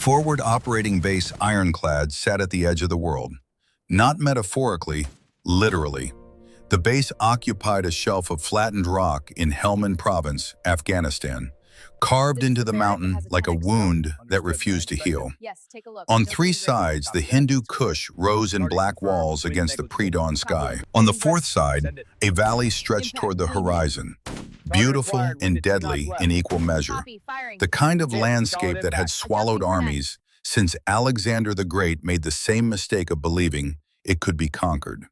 Forward operating base Ironclad sat at the edge of the world. Not metaphorically, literally. The base occupied a shelf of flattened rock in Helmand Province, Afghanistan, carved This is into the the Barrett. It mountain has a like a 10x zoom. wound that Understood, refused to ma'am. Thank you. heal. Yes, take a look. On No three change rating. sides, the Copy that. Hindu Kush rose in Target black confirmed. walls Wind against the negligible. pre-dawn Copy. sky. On the Heading fourth west. side, Send it. a valley stretched Impact. toward the Lead me. horizon, Target beautiful acquired. Wind and at 2 knots deadly left. in equal measure. Copy. Firing. The kind of Roger. landscape Solid that had impact. swallowed Adjusting for net. armies since Alexander the Great made the same mistake of believing it could be conquered.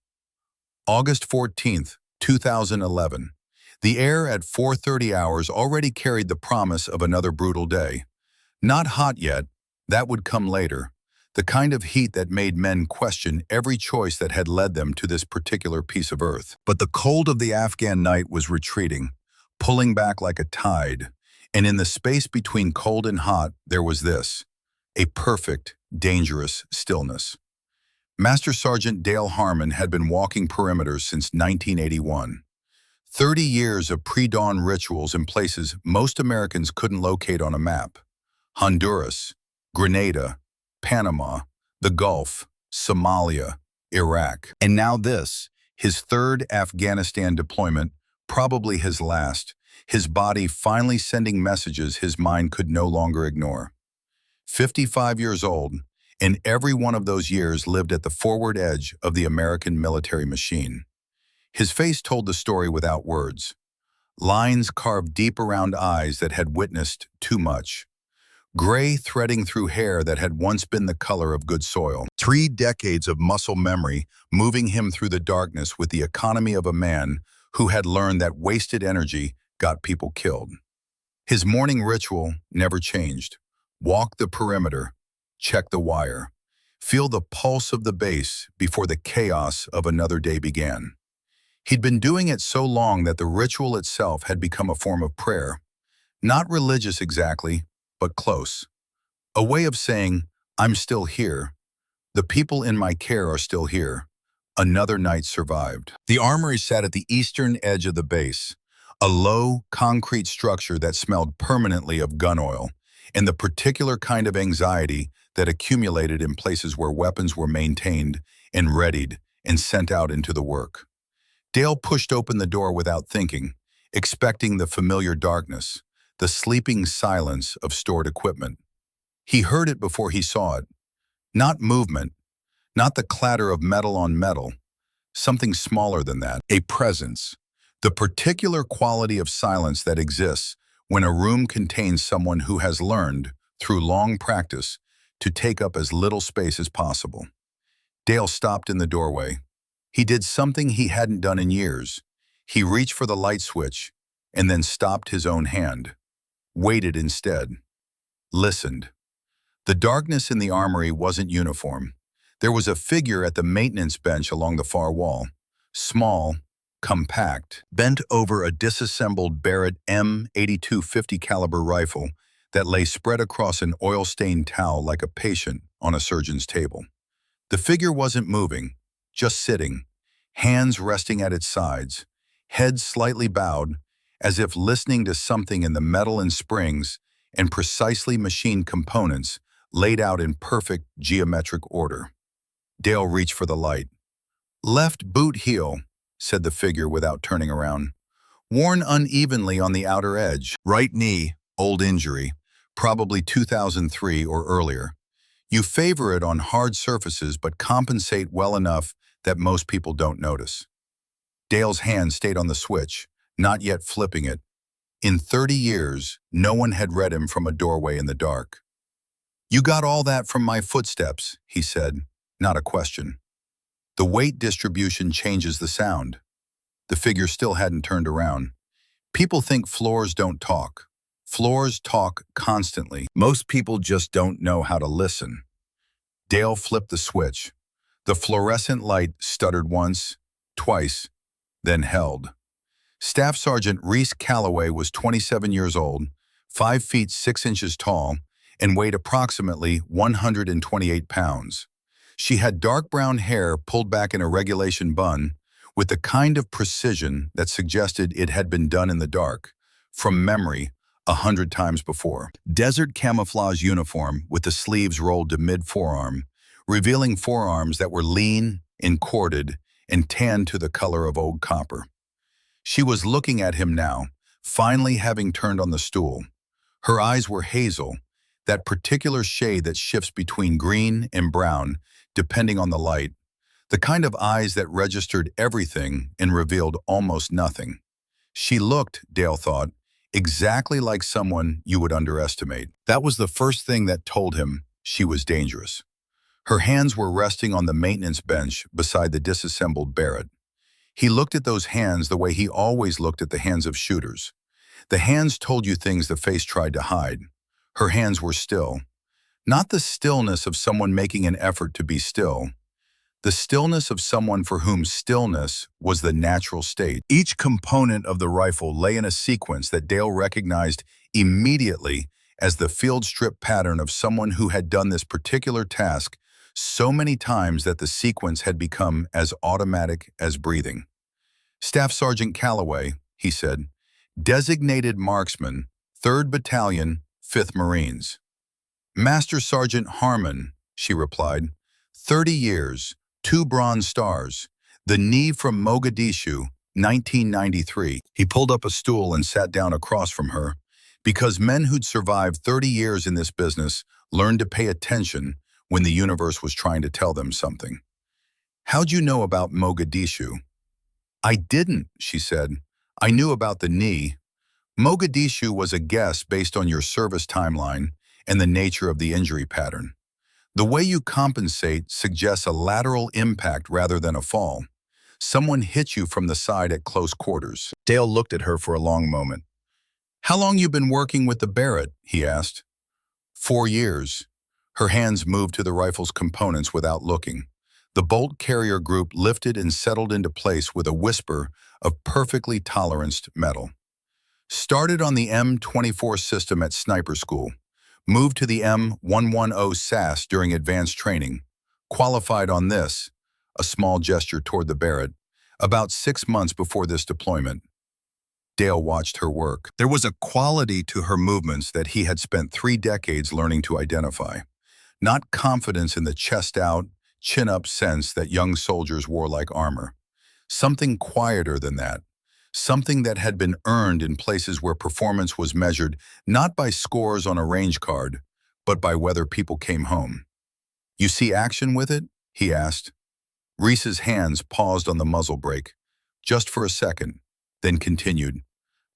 August 14th, 2011. The air at 4:30 hours already carried the promise of another brutal day. Not hot yet, that would come later. The kind of heat that made men question every choice that had led them to this particular piece of earth. But the cold of the Afghan night was retreating, pulling back like a tide. And in the space between cold and hot, there was this, a perfect, dangerous stillness. Master Sergeant Dale Harmon had been walking perimeters since 1981. 30 years of pre-dawn rituals in places most Americans couldn't locate on a map. Honduras, Grenada, Panama, the Gulf, Somalia, Iraq. And now this, his third Afghanistan deployment, probably his last, his body finally sending messages his mind could no longer ignore. 55 years old, and every one of those years lived at the forward edge of the American military machine. His face told the story without words. Lines carved deep around eyes that had witnessed too much. Gray threading through hair that had once been the color of good soil. 3 decades of muscle memory moving him through the darkness with the economy of a man who had learned that wasted energy got people killed. His morning ritual never changed. Walk the perimeter, check the wire, feel the pulse of the base before the chaos of another day began. He'd been doing it so long that the ritual itself had become a form of prayer. Not religious exactly, but close. A way of saying, I'm still here. The people in my care are still here. Another night survived. The armory sat at the eastern edge of the base, a low, concrete structure that smelled permanently of gun oil, and the particular kind of anxiety that accumulated in places where weapons were maintained and readied and sent out into the work. Dale pushed open the door without thinking, expecting the familiar darkness, the sleeping silence of stored equipment. He heard it before he saw it. Not movement, not the clatter of metal on metal, something smaller than that, a presence. The particular quality of silence that exists when a room contains someone who has learned, through long practice, to take up as little space as possible. Dale stopped in the doorway. He did something he hadn't done in years. He reached for the light switch and then stopped his own hand. Waited instead. Listened. The darkness in the armory wasn't uniform. There was a figure at the maintenance bench along the far wall. Small, compact, bent over a disassembled Barrett M82 50 caliber rifle that lay spread across an oil-stained towel like a patient on a surgeon's table. The figure wasn't moving, just sitting, hands resting at its sides, head slightly bowed, as if listening to something in the metal and springs and precisely machined components laid out in perfect geometric order. Dale reached for the light. Left boot heel, said the figure without turning around. Worn unevenly on the outer edge. Right knee, old injury, probably 2003 or earlier. You favor it on hard surfaces but compensate well enough that most people don't notice. Dale's hand stayed on the switch, not yet flipping it. In 30 years, no one had read him from a doorway in the dark. You got all that from my footsteps, he said, not a question. The weight distribution changes the sound. The figure still hadn't turned around. People think floors don't talk. Floors talk constantly. Most people just don't know how to listen. Dale flipped the switch. The fluorescent light stuttered once, twice, then held. Staff Sergeant Reese Calloway was 27 years old, 5 feet 6 inches tall, and weighed approximately 128 pounds. She had dark brown hair pulled back in a regulation bun, with the kind of precision that suggested it had been done in the dark, from memory, 100 times before. Desert camouflage uniform with the sleeves rolled to mid-forearm, revealing forearms that were lean, encorded, and tanned to the color of old copper. She was looking at him now, finally having turned on the stool. Her eyes were hazel, that particular shade that shifts between green and brown, depending on the light, the kind of eyes that registered everything and revealed almost nothing. She looked, Dale thought, exactly like someone you would underestimate. That was the first thing that told him she was dangerous. Her hands were resting on the maintenance bench beside the disassembled Barrett. He looked at those hands the way he always looked at the hands of shooters. The hands told you things the face tried to hide. Her hands were still. Not the stillness of someone making an effort to be still. The stillness of someone for whom stillness was the natural state. Each component of the rifle lay in a sequence that Dale recognized immediately as the field strip pattern of someone who had done this particular task so many times that the sequence had become as automatic as breathing. Staff Sergeant Calloway, he said, designated marksman, 3rd Battalion, 5th Marines. Master Sergeant Harmon, she replied, 30 years, 2 Bronze Stars, the knee from Mogadishu, 1993. He pulled up a stool and sat down across from her, because men who'd survived 30 years in this business learned to pay attention when the universe was trying to tell them something. How'd you know about Mogadishu? I didn't, she said. I knew about the knee. Mogadishu was a guess based on your service timeline and the nature of the injury pattern. The way you compensate suggests a lateral impact rather than a fall. Someone hit you from the side at close quarters. Dale looked at her for a long moment. How long you been working with the Barrett? He asked. 4 years. Her hands moved to the rifle's components without looking. The bolt carrier group lifted and settled into place with a whisper of perfectly toleranced metal. Started on the M24 system at sniper school. Moved to the M110 SAS during advanced training. Qualified on this, a small gesture toward the Barrett, about 6 months before this deployment. Dale watched her work. There was a quality to her movements that he had spent 3 decades learning to identify. Not confidence in the chest-out, chin-up sense that young soldiers wore like armor. Something quieter than that. Something that had been earned in places where performance was measured not by scores on a range card, but by whether people came home. You see action with it? He asked. Reese's hands paused on the muzzle brake, just for a second, then continued.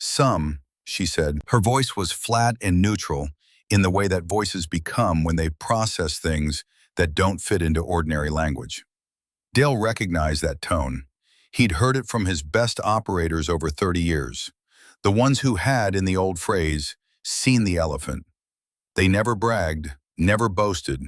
Some, she said. Her voice was flat and neutral in the way that voices become when they process things that don't fit into ordinary language. Dale recognized that tone. He'd heard it from his best operators over 30 years, the ones who had, in the old phrase, seen the elephant. They never bragged, never boasted,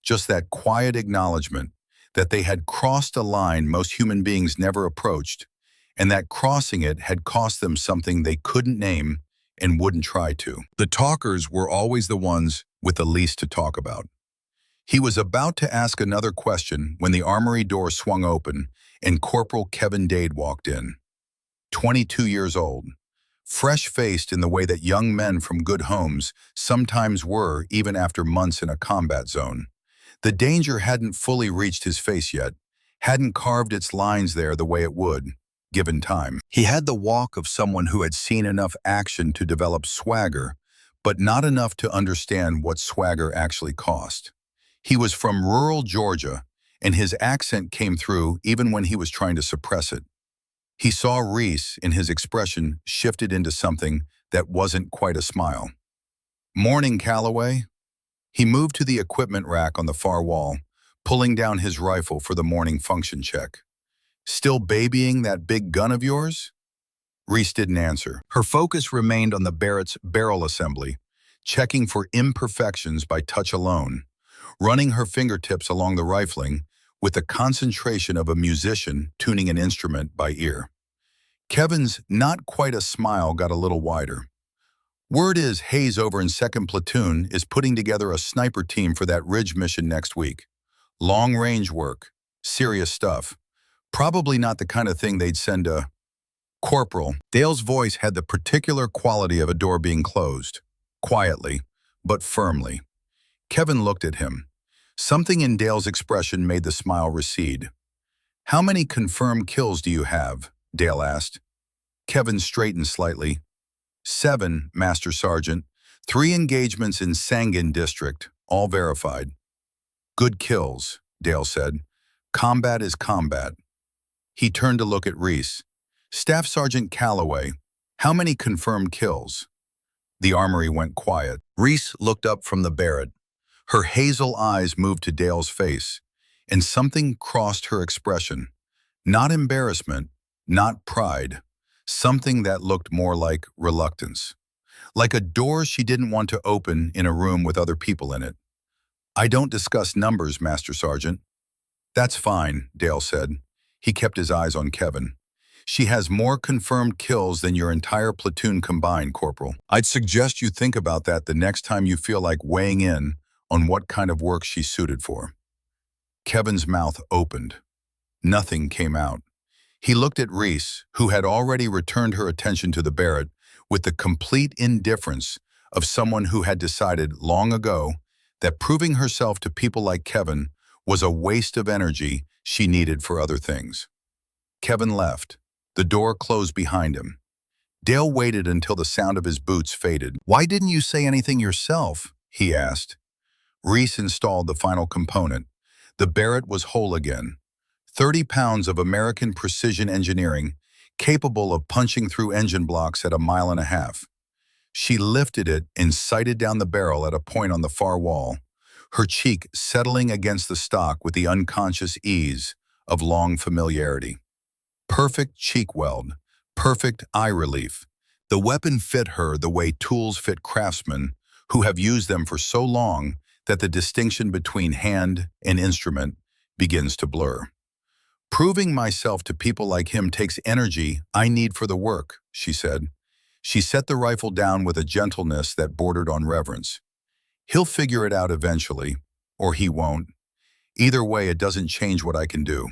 just that quiet acknowledgement that they had crossed a line most human beings never approached, and that crossing it had cost them something they couldn't name and wouldn't try to. The talkers were always the ones with the least to talk about. He was about to ask another question when the armory door swung open and Corporal Kevin Dade walked in. 22 years old, fresh-faced in the way that young men from good homes sometimes were even after months in a combat zone. The danger hadn't fully reached his face yet, hadn't carved its lines there the way it would, given time. He had the walk of someone who had seen enough action to develop swagger, but not enough to understand what swagger actually cost. He was from rural Georgia, and his accent came through even when he was trying to suppress it. He saw Reese, and his expression shifted into something that wasn't quite a smile. Morning, Calloway. He moved to the equipment rack on the far wall, pulling down his rifle for the morning function check. Still babying that big gun of yours? Reese didn't answer. Her focus remained on the Barrett's barrel assembly, checking for imperfections by touch alone, running her fingertips along the rifling with the concentration of a musician tuning an instrument by ear. Kevin's not quite a smile got a little wider. Word is Hayes over in 2nd Platoon is putting together a sniper team for that Ridge mission next week. Long-range work, serious stuff. Probably not the kind of thing they'd send a... Corporal, Dale's voice had the particular quality of a door being closed, quietly, but firmly. Kevin looked at him. Something in Dale's expression made the smile recede. "How many confirmed kills do you have?" Dale asked. Kevin straightened slightly. "7, Master Sergeant. 3 engagements in Sangin District, all verified." "Good kills," Dale said. "Combat is combat." He turned to look at Reese. "Staff Sergeant Calloway, how many confirmed kills?" The armory went quiet. Reese looked up from the Barrett. Her hazel eyes moved to Dale's face, and something crossed her expression. Not embarrassment, not pride, something that looked more like reluctance. Like a door she didn't want to open in a room with other people in it. "I don't discuss numbers, Master Sergeant." "That's fine," Dale said. He kept his eyes on Kevin. "She has more confirmed kills than your entire platoon combined, Corporal. I'd suggest you think about that the next time you feel like weighing in on what kind of work she's suited for." Kevin's mouth opened. Nothing came out. He looked at Reese, who had already returned her attention to the Barrett, with the complete indifference of someone who had decided long ago that proving herself to people like Kevin was a waste of energy she needed for other things. Kevin left. The door closed behind him. Dale waited until the sound of his boots faded. "Why didn't you say anything yourself?" he asked. Reese installed the final component. The Barrett was whole again. 30 pounds of American precision engineering, capable of punching through engine blocks at 1.5 miles. She lifted it and sighted down the barrel at a point on the far wall, her cheek settling against the stock with the unconscious ease of long familiarity. Perfect cheek weld, perfect eye relief. The weapon fit her the way tools fit craftsmen who have used them for so long that the distinction between hand and instrument begins to blur. "Proving myself to people like him takes energy I need for the work," she said. She set the rifle down with a gentleness that bordered on reverence. "He'll figure it out eventually, or he won't. Either way, it doesn't change what I can do."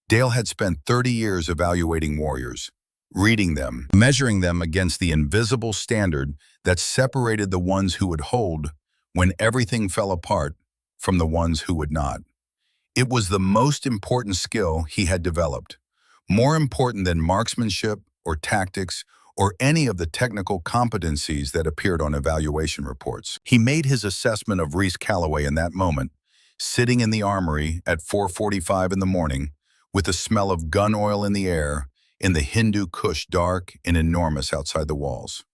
Dale had spent 30 years evaluating warriors, reading them, measuring them against the invisible standard that separated the ones who would hold when everything fell apart from the ones who would not. It was the most important skill he had developed, more important than marksmanship or tactics or any of the technical competencies that appeared on evaluation reports. He made his assessment of Reese Calloway in that moment, sitting in the armory at 4:45 in the morning, with the smell of gun oil in the air and the Hindu Kush dark and enormous outside the walls.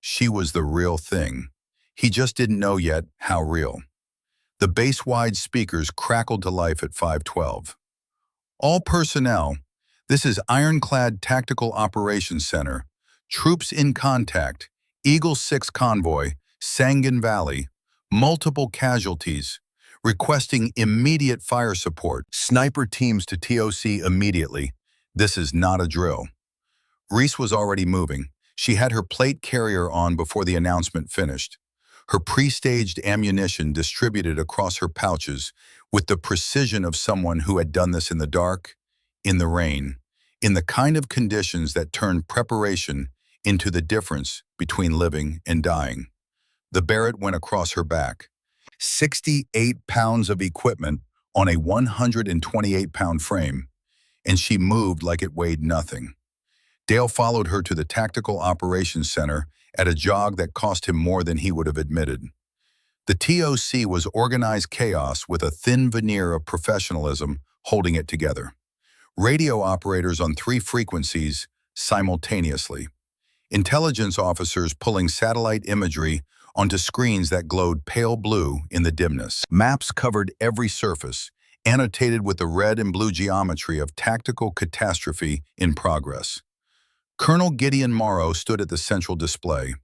She was the real thing. He just didn't know yet how real. The base-wide speakers crackled to life at 5:12. "All personnel, this is Ironclad Tactical Operations Center. Troops in contact, Eagle 6 convoy, Sangin Valley. Multiple casualties. Requesting immediate fire support. Sniper teams to TOC immediately. This is not a drill." Reese was already moving. She had her plate carrier on before the announcement finished. Her pre-staged ammunition distributed across her pouches with the precision of someone who had done this in the dark, in the rain, in the kind of conditions that turned preparation into the difference between living and dying. The Barrett went across her back. 68 pounds of equipment on a 128-pound frame, and she moved like it weighed nothing. Dale followed her to the Tactical Operations Center at a jog that cost him more than he would have admitted. The TOC was organized chaos with a thin veneer of professionalism holding it together. Radio operators on 3 frequencies simultaneously. Intelligence officers pulling satellite imagery onto screens that glowed pale blue in the dimness. Maps covered every surface, annotated with the red and blue geometry of tactical catastrophe in progress. Colonel Gideon Morrow stood at the central display.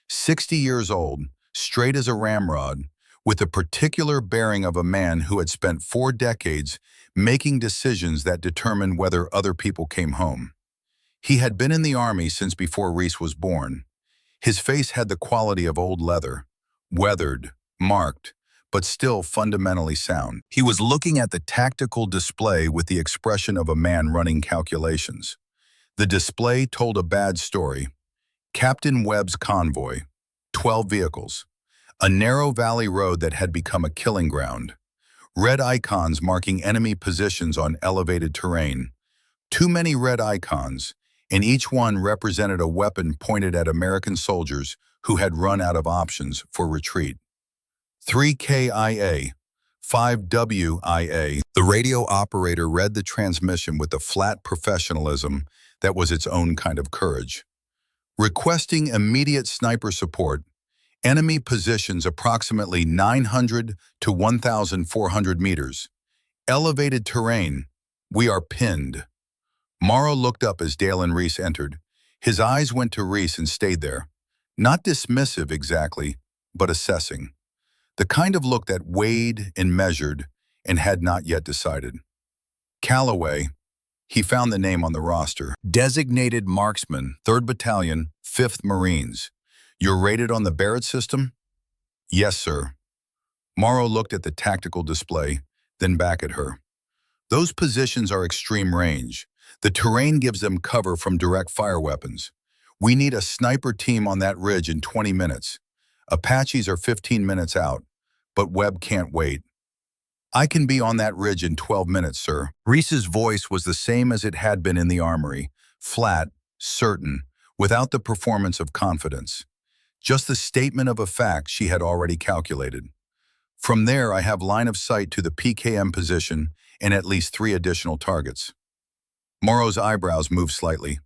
60 years old, straight as a ramrod, with the particular bearing of a man who had spent 4 decades making decisions that determined whether other people came home. He had been in the Army since before Reese was born. His face had the quality of old leather, weathered, marked, but still fundamentally sound. He was looking at the tactical display with the expression of a man running calculations. The display told a bad story. Captain Webb's convoy, 12 vehicles, a narrow valley road that had become a killing ground, red icons marking enemy positions on elevated terrain. Too many red icons, and each one represented a weapon pointed at American soldiers who had run out of options for retreat. 3KIA, 5WIA. The radio operator read the transmission with a flat professionalism that was its own kind of courage. Requesting immediate sniper support, enemy positions approximately 900 to 1,400 meters. Elevated terrain, we are pinned. Morrow looked up as Dale and Reese entered. His eyes went to Reese and stayed there. Not dismissive exactly, but assessing. The kind of look that weighed and measured and had not yet decided. Calloway, he found the name on the roster. Designated marksman, 3rd Battalion, 5th Marines. You're rated on the Barrett system? Yes, sir. Morrow looked at the tactical display, then back at her. Those positions are extreme range. The terrain gives them cover from direct fire weapons. We need a sniper team on that ridge in 20 minutes. Apaches are 15 minutes out, but Webb can't wait. I can be on that ridge in 12 minutes, sir. Reese's voice was the same as it had been in the armory, flat, certain, without the performance of confidence. Just the statement of a fact she had already calculated. From there, I have line of sight to the PKM position and at least 3 additional targets. Morrow's eyebrows moved slightly.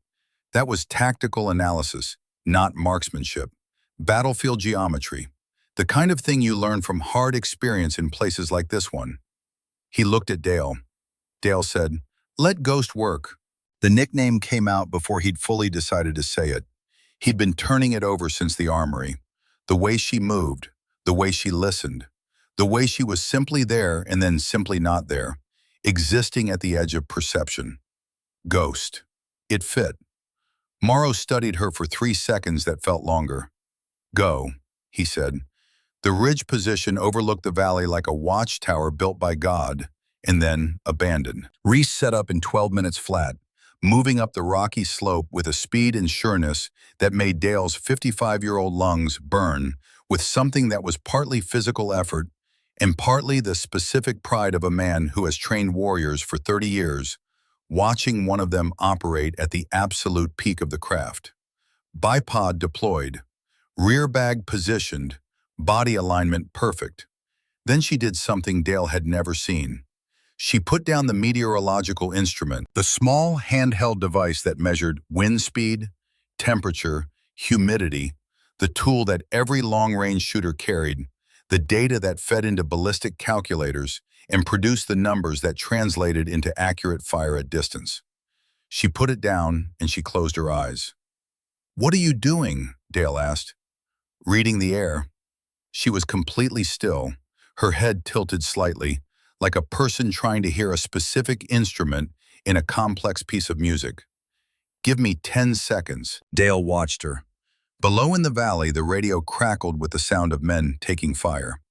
That was tactical analysis, not marksmanship. Battlefield geometry. The kind of thing you learn from hard experience in places like this one. He looked at Dale. Dale said, "Let Ghost work." The nickname came out before he'd fully decided to say it. He'd been turning it over since the armory. The way she moved, the way she listened, the way she was simply there and then simply not there, existing at the edge of perception. Ghost. It fit. Morrow studied her for 3 seconds that felt longer. "Go," he said. The ridge position overlooked the valley like a watchtower built by God, and then abandoned. Reese set up in 12 minutes flat, moving up the rocky slope with a speed and sureness that made Dale's 55-year-old lungs burn with something that was partly physical effort and partly the specific pride of a man who has trained warriors for 30 years, watching one of them operate at the absolute peak of the craft. Bipod deployed, rear bag positioned, body alignment perfect. Then she did something Dale had never seen. She put down the meteorological instrument, the small handheld device that measured wind speed, temperature, humidity, the tool that every long-range shooter carried, the data that fed into ballistic calculators and produced the numbers that translated into accurate fire at distance. She put it down and she closed her eyes. "What are you doing?" Dale asked. "Reading the air." She was completely still, her head tilted slightly, like a person trying to hear a specific instrument in a complex piece of music. "Give me 10 seconds." Dale watched her. Below in the valley, the radio crackled with the sound of men taking fire.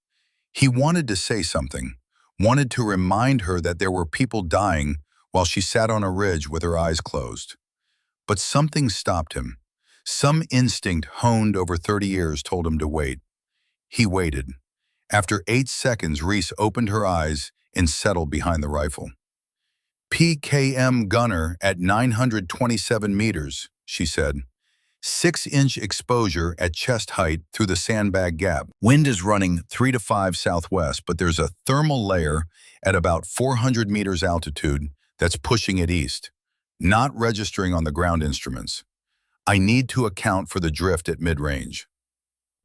He wanted to say something, wanted to remind her that there were people dying while she sat on a ridge with her eyes closed. But something stopped him. Some instinct honed over 30 years told him to wait. He waited. After 8 seconds, Reese opened her eyes and settled behind the rifle. "PKM gunner at 927 meters, she said. 6-inch exposure at chest height through the sandbag gap. Wind is running 3 to 5 southwest, but there's a thermal layer at about 400 meters altitude that's pushing it east, not registering on the ground instruments. I need to account for the drift at mid-range."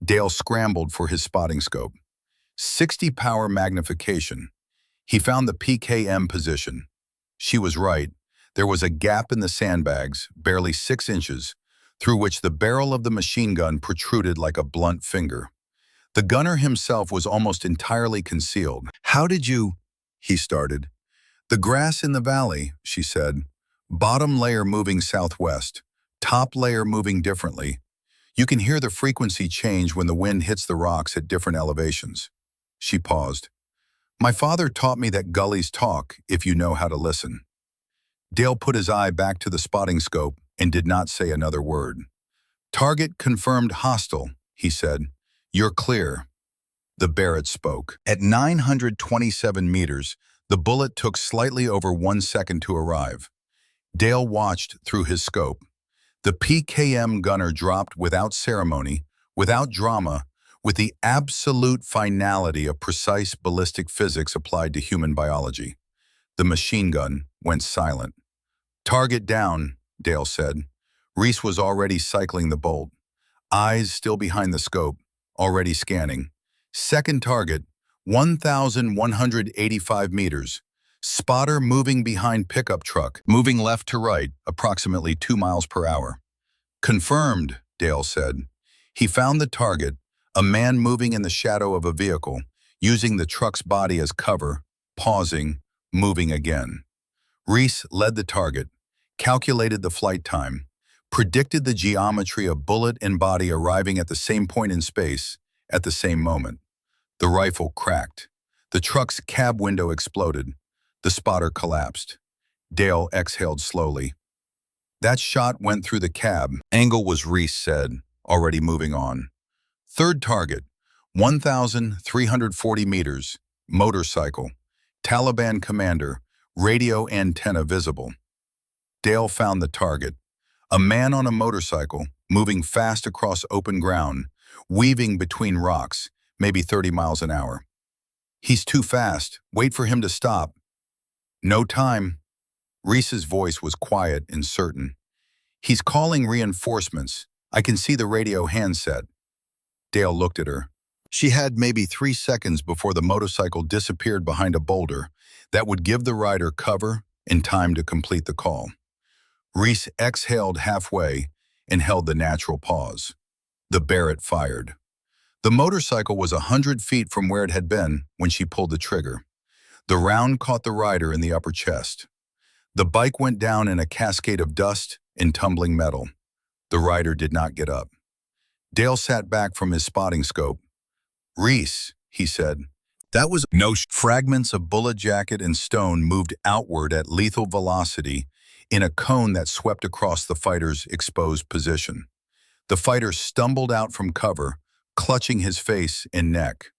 Dale scrambled for his spotting scope. 60 power magnification. He found the PKM position. She was right. There was a gap in the sandbags, barely 6 inches, through which the barrel of the machine gun protruded like a blunt finger. The gunner himself was almost entirely concealed. "How did you—" he started. "The grass in the valley," she said. "Bottom layer moving southwest, top layer moving differently. You can hear the frequency change when the wind hits the rocks at different elevations." She paused. "My father taught me that gullies talk if you know how to listen." Dale put his eye back to the spotting scope, and did not say another word. "Target confirmed hostile," he said. "You're clear." The Barrett spoke. At 927 meters, the bullet took slightly over 1 second to arrive. Dale watched through his scope. The PKM gunner dropped without ceremony, without drama, with the absolute finality of precise ballistic physics applied to human biology. The machine gun went silent. "Target down," Dale said. Reese was already cycling the bolt, eyes still behind the scope, already scanning. "Second target, 1,185 meters. Spotter moving behind pickup truck, moving left to right, approximately 2 miles per hour." "Confirmed," Dale said. He found the target, a man moving in the shadow of a vehicle, using the truck's body as cover, pausing, moving again. Reese led the target, calculated the flight time, predicted the geometry of bullet and body arriving at the same point in space, at the same moment. The rifle cracked. The truck's cab window exploded. The spotter collapsed. Dale exhaled slowly. "That shot went through the cab." Angle was Reese said, already moving on. "Third target, 1,340 meters, motorcycle, Taliban commander, radio antenna visible." Dale found the target. A man on a motorcycle, moving fast across open ground, weaving between rocks, maybe 30 miles an hour. "He's too fast. Wait for him to stop." "No time." Reese's voice was quiet and certain. "He's calling reinforcements. I can see the radio handset." Dale looked at her. She had maybe 3 seconds before the motorcycle disappeared behind a boulder that would give the rider cover and time to complete the call. Reese exhaled halfway and held the natural pause. The Barrett fired. The motorcycle was 100 feet from where it had been when she pulled the trigger. The round caught the rider in the upper chest. The bike went down in a cascade of dust and tumbling metal. The rider did not get up. Dale sat back from his spotting scope. "Reese," he said. "That was no fragments of bullet jacket and stone moved outward at lethal velocity in a cone that swept across the fighter's exposed position. The fighter stumbled out from cover, clutching his face and neck.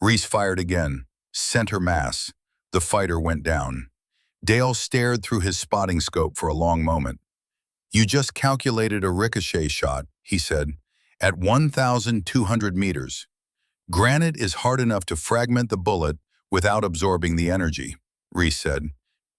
Reese fired again, center mass. The fighter went down." Dale stared through his spotting scope for a long moment. "You just calculated a ricochet shot," he said, "at 1,200 meters. Granite is hard enough to fragment the bullet without absorbing the energy," Reese said.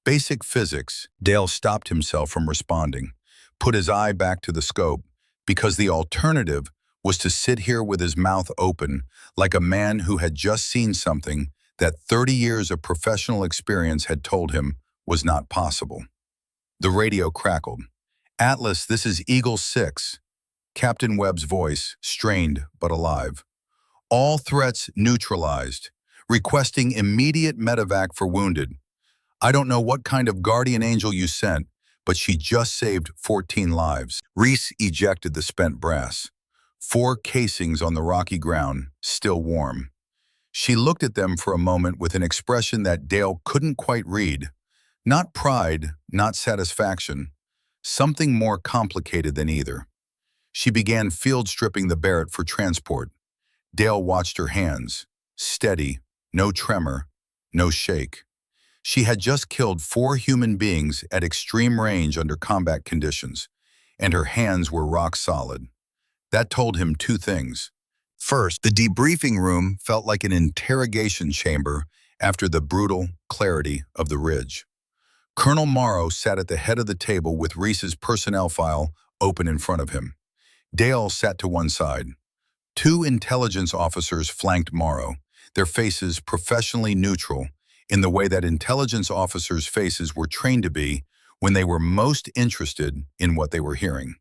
"Basic physics." Dale stopped himself from responding, put his eye back to the scope, because the alternative was to sit here with his mouth open like a man who had just seen something that 30 years of professional experience had told him was not possible. The radio crackled. "Atlas, this is Eagle 6. Captain Webb's voice, strained but alive. "All threats neutralized. Requesting immediate medevac for wounded. I don't know what kind of guardian angel you sent, but she just saved 14 lives." Reese ejected the spent brass. 4 casings on the rocky ground, still warm. She looked at them for a moment with an expression that Dale couldn't quite read. Not pride, not satisfaction. Something more complicated than either. She began field stripping the Barrett for transport. Dale watched her hands. Steady, no tremor, no shake. She had just killed 4 human beings at extreme range under combat conditions, and her hands were rock solid. That told him 2 things. First, the debriefing room felt like an interrogation chamber after the brutal clarity of the ridge. Colonel Morrow sat at the head of the table with Reese's personnel file open in front of him. Dale sat to one side. 2 intelligence officers flanked Morrow, their faces professionally neutral in the way that intelligence officers' faces were trained to be when they were most interested in what they were hearing.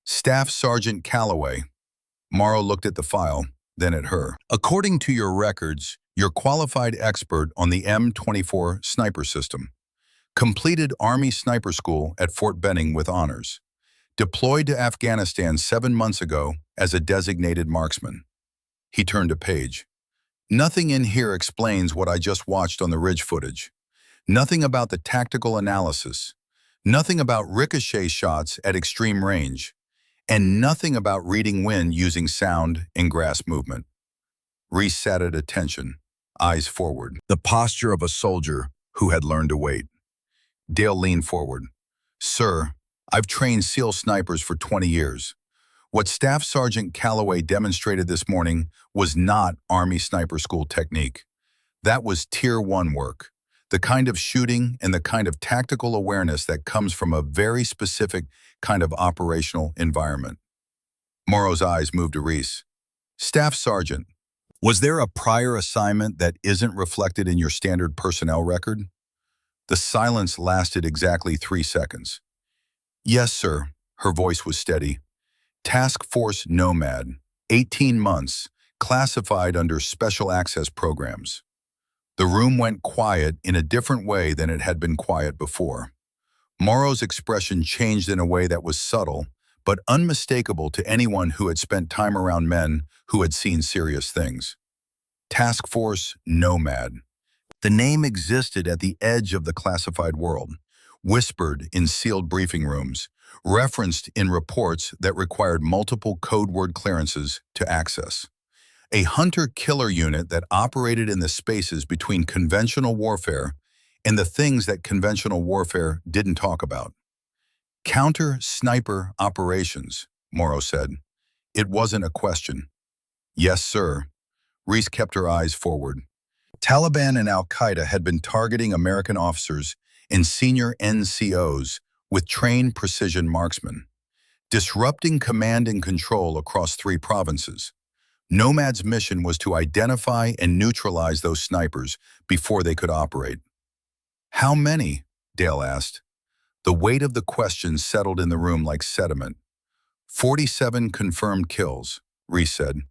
"Staff Sergeant Calloway." Morrow looked at the file, then at her. "According to your records, you're qualified expert on the M24 sniper system. Completed Army Sniper School at Fort Benning with honors. Deployed to Afghanistan 7 months ago as a designated marksman." He turned a page. "Nothing in here explains what I just watched on the ridge footage. Nothing about the tactical analysis. Nothing about ricochet shots at extreme range, and nothing about reading wind using sound and grass movement. Reese sat at attention, eyes forward, the posture of a soldier who had learned to wait. Dale leaned forward. Sir, I've trained SEAL snipers for 20 years. What Staff Sergeant Calloway demonstrated this morning was not Army sniper school technique. That was Tier 1 work, the kind of shooting and the kind of tactical awareness that comes from a very specific kind of operational environment. Morrow's eyes moved to Reese. Staff Sergeant, was there a prior assignment that isn't reflected in your standard personnel record? The silence lasted exactly 3 seconds. Yes, sir. Her voice was steady. Task Force Nomad, 18 months, classified under Special Access Programs. The room went quiet in a different way than it had been quiet before. Morrow's expression changed in a way that was subtle, but unmistakable to anyone who had spent time around men who had seen serious things. Task Force Nomad. The name existed at the edge of the classified world, whispered in sealed briefing rooms, referenced in reports that required multiple code word clearances to access. A hunter-killer unit that operated in the spaces between conventional warfare and the things that conventional warfare didn't talk about. Counter-sniper operations, Morrow said. It wasn't a question. Yes, sir. Reese kept her eyes forward. Taliban and Al-Qaeda had been targeting American officers and senior NCOs with trained precision marksmen, disrupting command and control across 3 provinces. Nomad's mission was to identify and neutralize those snipers before they could operate. How many? Dale asked. The weight of the question settled in the room like sediment. 47 confirmed kills, Reese said,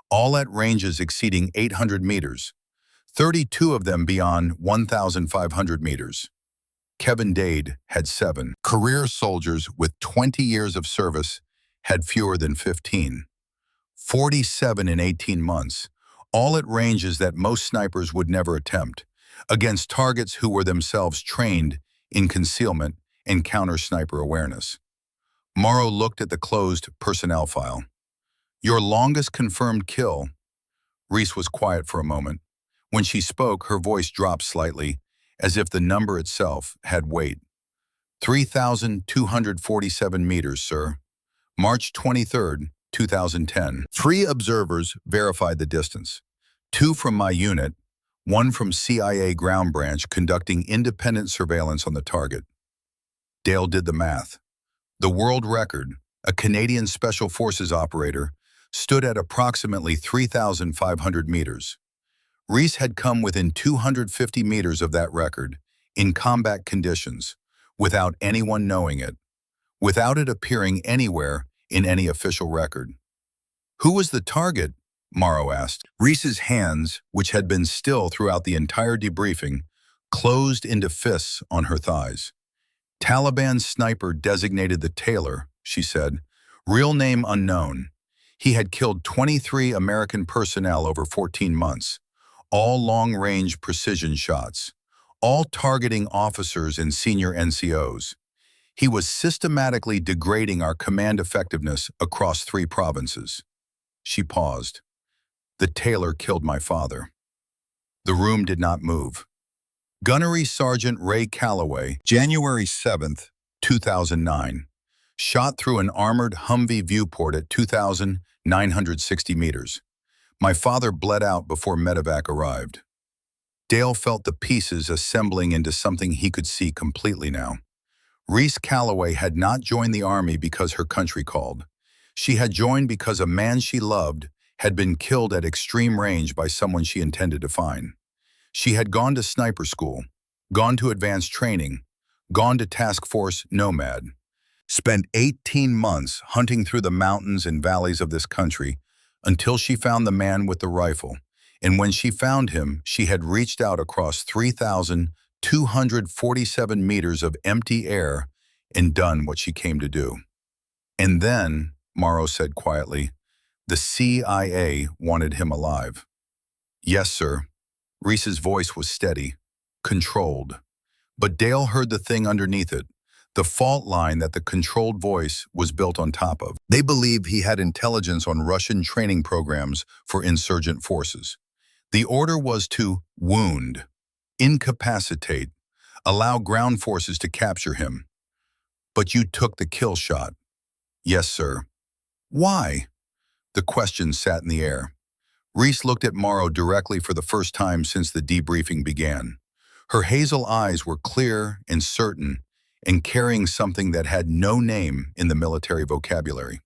all at ranges exceeding 800 meters, 32 of them beyond 1,500 meters. Kevin Dade had 7. Career soldiers with 20 years of service had fewer than 15. 47 in 18 months, all at ranges that most snipers would never attempt, against targets who were themselves trained in concealment and counter-sniper awareness. Morrow looked at the closed personnel file. Your longest confirmed kill. Reese was quiet for a moment. When she spoke, her voice dropped slightly, as if the number itself had weight. 3,247 meters, sir. March 23rd, 2010. 3 observers verified the distance. 2 from my unit, 1 from CIA ground branch conducting independent surveillance on the target. Dale did the math. The world record, a Canadian Special Forces operator, stood at approximately 3,500 meters. Reese had come within 250 meters of that record, in combat conditions, without anyone knowing it, without it appearing anywhere in any official record. Who was the target? Morrow asked. Reese's hands, which had been still throughout the entire debriefing, closed into fists on her thighs. Taliban sniper designated the Taylor, she said, real name unknown. He had killed 23 American personnel over 14 months. All long-range precision shots, all targeting officers and senior NCOs. He was systematically degrading our command effectiveness across 3 provinces. She paused. The Taylor killed my father. The room did not move. Gunnery Sergeant Ray Calloway, January 7th, 2009, shot through an armored Humvee viewport at 2,960 meters. My father bled out before medevac arrived. Dale felt the pieces assembling into something he could see completely now. Reese Calloway had not joined the Army because her country called. She had joined because a man she loved had been killed at extreme range by someone she intended to find. She had gone to sniper school, gone to advanced training, gone to Task Force Nomad, spent 18 months hunting through the mountains and valleys of this country until she found the man with the rifle, and when she found him, she had reached out across 3,247 meters of empty air and done what she came to do. And then, Morrow said quietly, the CIA wanted him alive. Yes, sir. Reese's voice was steady, controlled. But Dale heard the thing underneath it, the fault line that the controlled voice was built on top of. They believe he had intelligence on Russian training programs for insurgent forces. The order was to wound, incapacitate, allow ground forces to capture him. But you took the kill shot. Yes, sir. Why? The question sat in the air. Reese looked at Morrow directly for the first time since the debriefing began. Her hazel eyes were clear and certain and carrying something that had no name in the military vocabulary.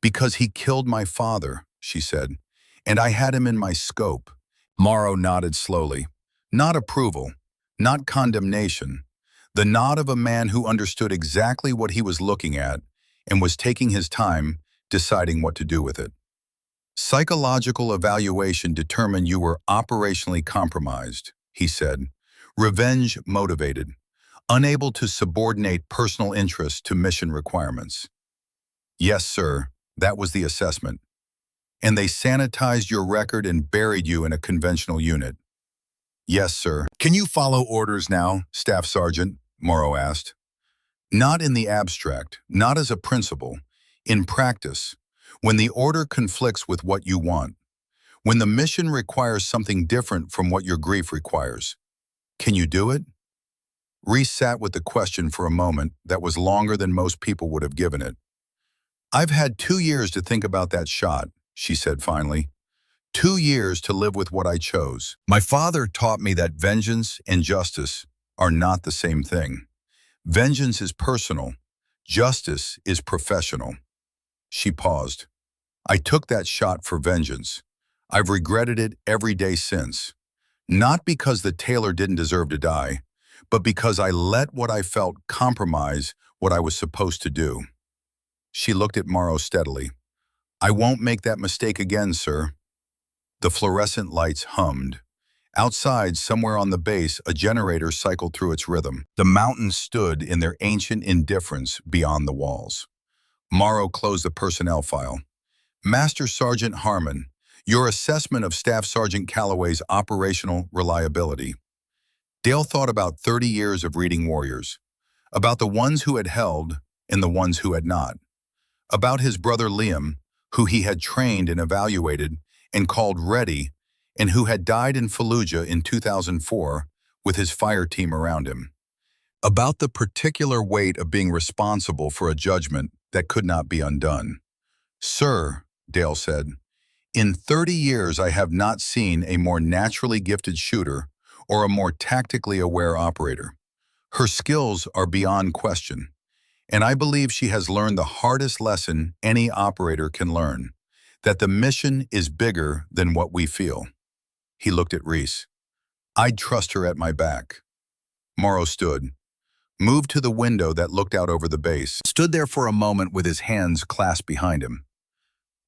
Because he killed my father, she said, and I had him in my scope. Morrow nodded slowly. Not approval, not condemnation. The nod of a man who understood exactly what he was looking at and was taking his time deciding what to do with it. Psychological evaluation determined you were operationally compromised, he said. Revenge motivated, unable to subordinate personal interests to mission requirements. Yes, sir, that was the assessment. And they sanitized your record and buried you in a conventional unit. Yes, sir. Can you follow orders now, Staff Sergeant? Morrow asked. Not in the abstract, not as a principle. In practice, when the order conflicts with what you want, when the mission requires something different from what your grief requires. Can you do it? Reese sat with the question for a moment that was longer than most people would have given it. I've had 2 years to think about that shot, she said finally. 2 years to live with what I chose. My father taught me that vengeance and justice are not the same thing. Vengeance is personal. Justice is professional. She paused. I took that shot for vengeance. I've regretted it every day since. Not because the tailor didn't deserve to die, but because I let what I felt compromise what I was supposed to do. She looked at Morrow steadily. I won't make that mistake again, sir. The fluorescent lights hummed. Outside, somewhere on the base, a generator cycled through its rhythm. The mountains stood in their ancient indifference beyond the walls. Morrow closed the personnel file. Master Sergeant Harmon, your assessment of Staff Sergeant Calloway's operational reliability. Dale thought about 30 years of reading warriors, about the ones who had held and the ones who had not, about his brother Liam, who he had trained and evaluated and called ready, and who had died in Fallujah in 2004 with his fire team around him. About the particular weight of being responsible for a judgment that could not be undone. Sir, Dale said, in 30 years I have not seen a more naturally gifted shooter or a more tactically aware operator. Her skills are beyond question, and I believe she has learned the hardest lesson any operator can learn, that the mission is bigger than what we feel. He looked at Reese. I'd trust her at my back. Morrow stood, moved to the window that looked out over the base, stood there for a moment with his hands clasped behind him.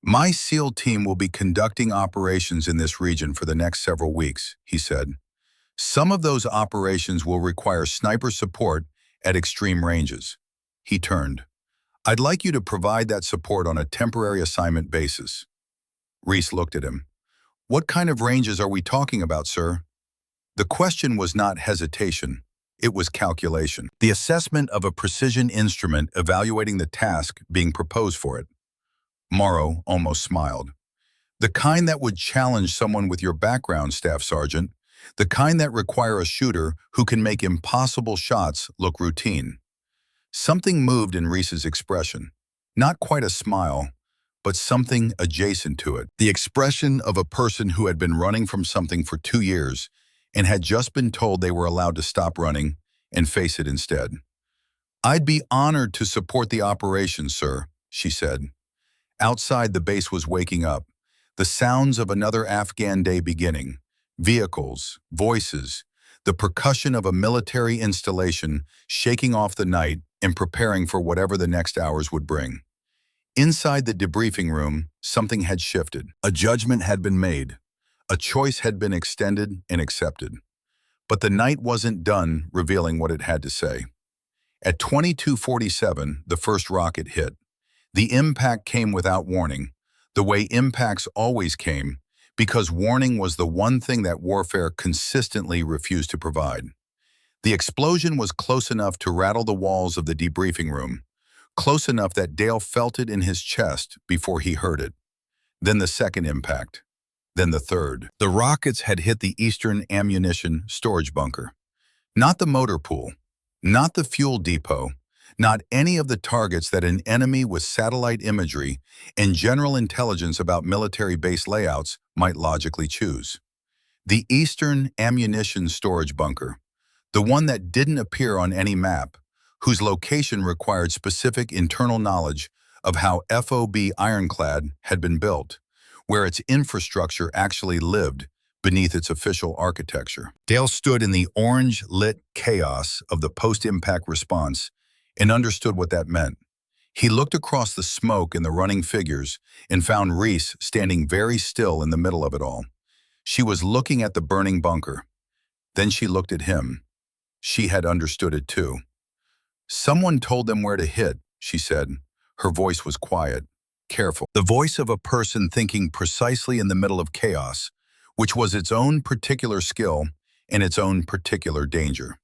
My SEAL team will be conducting operations in this region for the next several weeks, he said. Some of those operations will require sniper support at extreme ranges. He turned. I'd like you to provide that support on a temporary assignment basis. Reese looked at him. What kind of ranges are we talking about, sir? The question was not hesitation. It was calculation. The assessment of a precision instrument evaluating the task being proposed for it. Morrow almost smiled. The kind that would challenge someone with your background, Staff Sergeant. The kind that require a shooter who can make impossible shots look routine. Something moved in Reese's expression. Not quite a smile, but something adjacent to it. The expression of a person who had been running from something for 2 years and had just been told they were allowed to stop running and face it instead. I'd be honored to support the operation, sir, she said. Outside, the base was waking up. The sounds of another Afghan day beginning. Vehicles, voices, the percussion of a military installation shaking off the night and preparing for whatever the next hours would bring. Inside the debriefing room, something had shifted. A judgment had been made. A choice had been extended and accepted. But the night wasn't done revealing what it had to say. At 22:47, the first rocket hit. The impact came without warning, the way impacts always came, because warning was the one thing that warfare consistently refused to provide. The explosion was close enough to rattle the walls of the debriefing room, close enough that Dale felt it in his chest before he heard it. Then the second impact. Then the third. The rockets had hit the Eastern Ammunition Storage Bunker. Not the motor pool, not the fuel depot, not any of the targets that an enemy with satellite imagery and general intelligence about military base layouts might logically choose. The Eastern Ammunition Storage Bunker, the one that didn't appear on any map, whose location required specific internal knowledge of how FOB Ironclad had been built, where its infrastructure actually lived beneath its official architecture. Dale stood in the orange-lit chaos of the post-impact response and understood what that meant. He looked across the smoke and the running figures and found Reese standing very still in the middle of it all. She was looking at the burning bunker. Then she looked at him. She had understood it too. "Someone told them where to hit," she said. Her voice was quiet, careful. The voice of a person thinking precisely in the middle of chaos, which was its own particular skill and its own particular danger.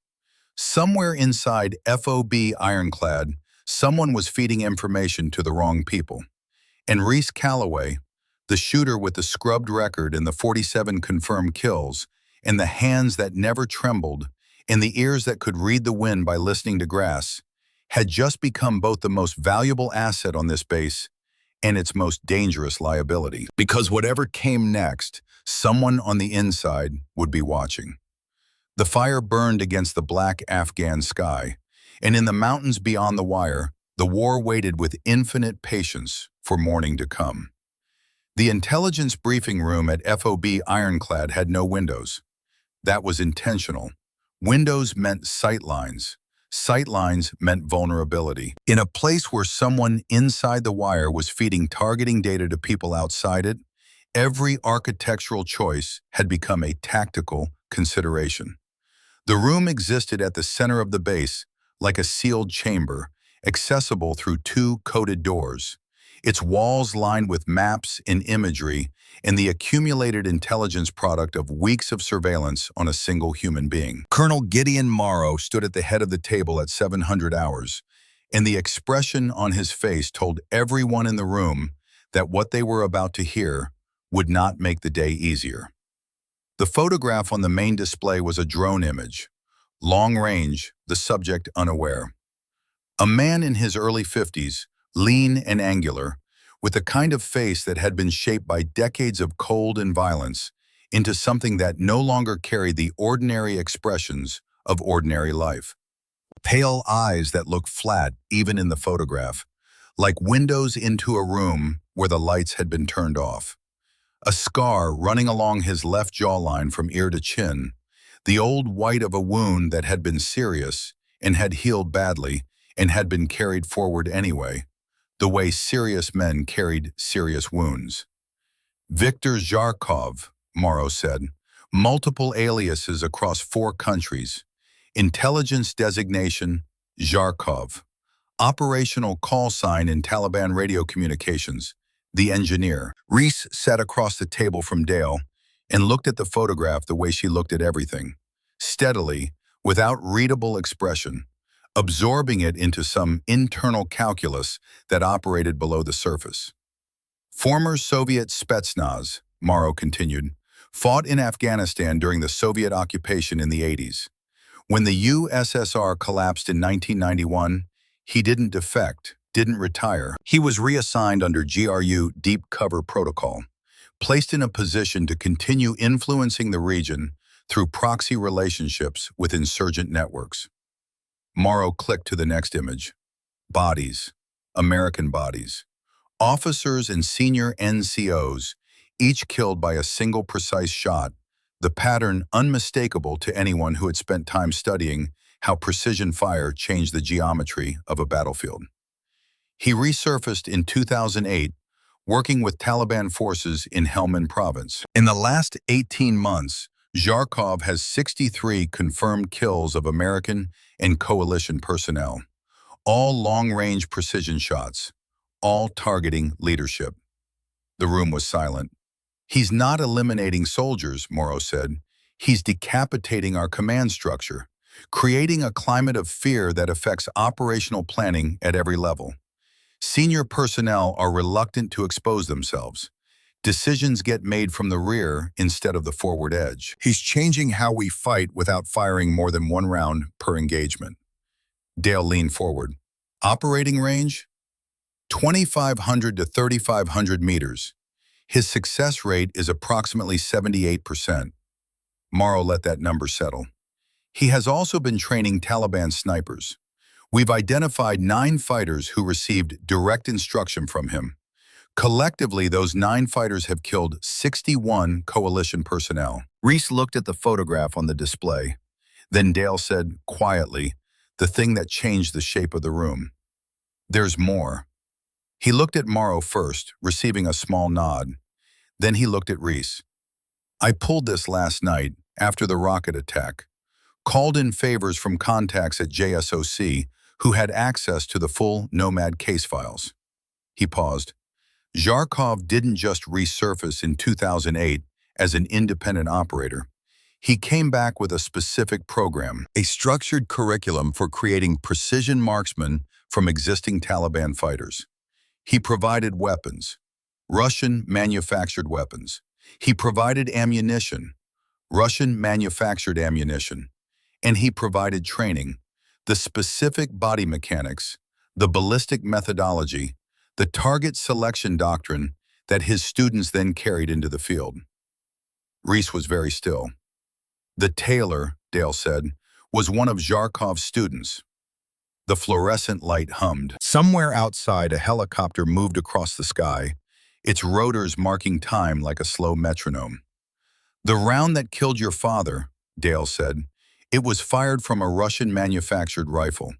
Somewhere inside FOB Ironclad, someone was feeding information to the wrong people. And Reese Calloway, the shooter with the scrubbed record and the 47 confirmed kills, and the hands that never trembled, and the ears that could read the wind by listening to grass, had just become both the most valuable asset on this base and its most dangerous liability. Because whatever came next, someone on the inside would be watching. The fire burned against the black Afghan sky, and in the mountains beyond the wire, the war waited with infinite patience for morning to come. The intelligence briefing room at FOB Ironclad had no windows. That was intentional. Windows meant sightlines. Sightlines meant vulnerability. In a place where someone inside the wire was feeding targeting data to people outside it, every architectural choice had become a tactical consideration. The room existed at the center of the base, like a sealed chamber, accessible through two coded doors, its walls lined with maps and imagery and the accumulated intelligence product of weeks of surveillance on a single human being. Colonel Gideon Morrow stood at the head of the table at 700 hours, and the expression on his face told everyone in the room that what they were about to hear would not make the day easier. The photograph on the main display was a drone image, long range, the subject unaware. A man in his early 50s, lean and angular, with a kind of face that had been shaped by decades of cold and violence into something that no longer carried the ordinary expressions of ordinary life. Pale eyes that looked flat even in the photograph, like windows into a room where the lights had been turned off. A scar running along his left jawline from ear to chin, the old white of a wound that had been serious and had healed badly and had been carried forward anyway, the way serious men carried serious wounds. Viktor Zharkov, Morrow said, multiple aliases across 4 countries, intelligence designation Zharkov, operational call sign in Taliban radio communications, the engineer. Reese sat across the table from Dale and looked at the photograph the way she looked at everything, steadily, without readable expression, absorbing it into some internal calculus that operated below the surface. Former Soviet Spetsnaz, Morrow continued, fought in Afghanistan during the Soviet occupation in the 80s. When the USSR collapsed in 1991, he didn't defect, didn't retire. He was reassigned under GRU Deep Cover Protocol, placed in a position to continue influencing the region through proxy relationships with insurgent networks. Morrow clicked to the next image. Bodies, American bodies. Officers and senior NCOs, each killed by a single precise shot, the pattern unmistakable to anyone who had spent time studying how precision fire changed the geometry of a battlefield. He resurfaced in 2008, working with Taliban forces in Helmand province. In the last 18 months, Zharkov has 63 confirmed kills of American and coalition personnel, all long-range precision shots, all targeting leadership. The room was silent. "He's not eliminating soldiers," Morrow said. "He's decapitating our command structure, creating a climate of fear that affects operational planning at every level. Senior personnel are reluctant to expose themselves. Decisions get made from the rear instead of the forward edge. He's changing how we fight without firing more than one round per engagement. Dale leaned forward. Operating range? 2,500 to 3,500 meters. His success rate is approximately 78%. Morrow let that number settle. He has also been training Taliban snipers. We've identified 9 fighters who received direct instruction from him. Collectively, those 9 fighters have killed 61 coalition personnel. Reese looked at the photograph on the display. Then Dale said, quietly, the thing that changed the shape of the room. There's more. He looked at Morrow first, receiving a small nod. Then he looked at Reese. I pulled this last night, after the rocket attack. Called in favors from contacts at JSOC who had access to the full Nomad case files. He paused. Zharkov didn't just resurface in 2008 as an independent operator. He came back with a specific program, a structured curriculum for creating precision marksmen from existing Taliban fighters. He provided weapons, Russian-manufactured weapons. He provided ammunition, Russian-manufactured ammunition. And he provided training, the specific body mechanics, the ballistic methodology, the target selection doctrine that his students then carried into the field. Reese was very still. The tailor, Dale said, was one of Zharkov's students. The fluorescent light hummed. Somewhere outside, a helicopter moved across the sky, its rotors marking time like a slow metronome. The round that killed your father, Dale said, it was fired from a Russian-manufactured rifle.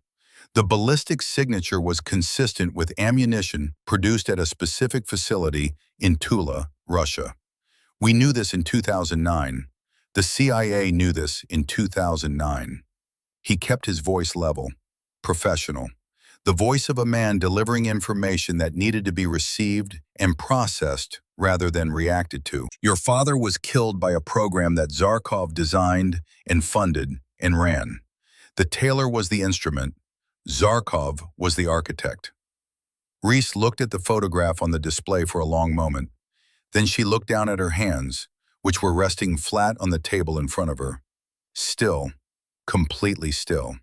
The ballistic signature was consistent with ammunition produced at a specific facility in Tula, Russia. We knew this in 2009. The CIA knew this in 2009. He kept his voice level, professional. The voice of a man delivering information that needed to be received and processed rather than reacted to. Your father was killed by a program that Zharkov designed and funded and ran. The tailor was the instrument. Zharkov was the architect. Reese looked at the photograph on the display for a long moment. Then she looked down at her hands, which were resting flat on the table in front of her. Still, completely still.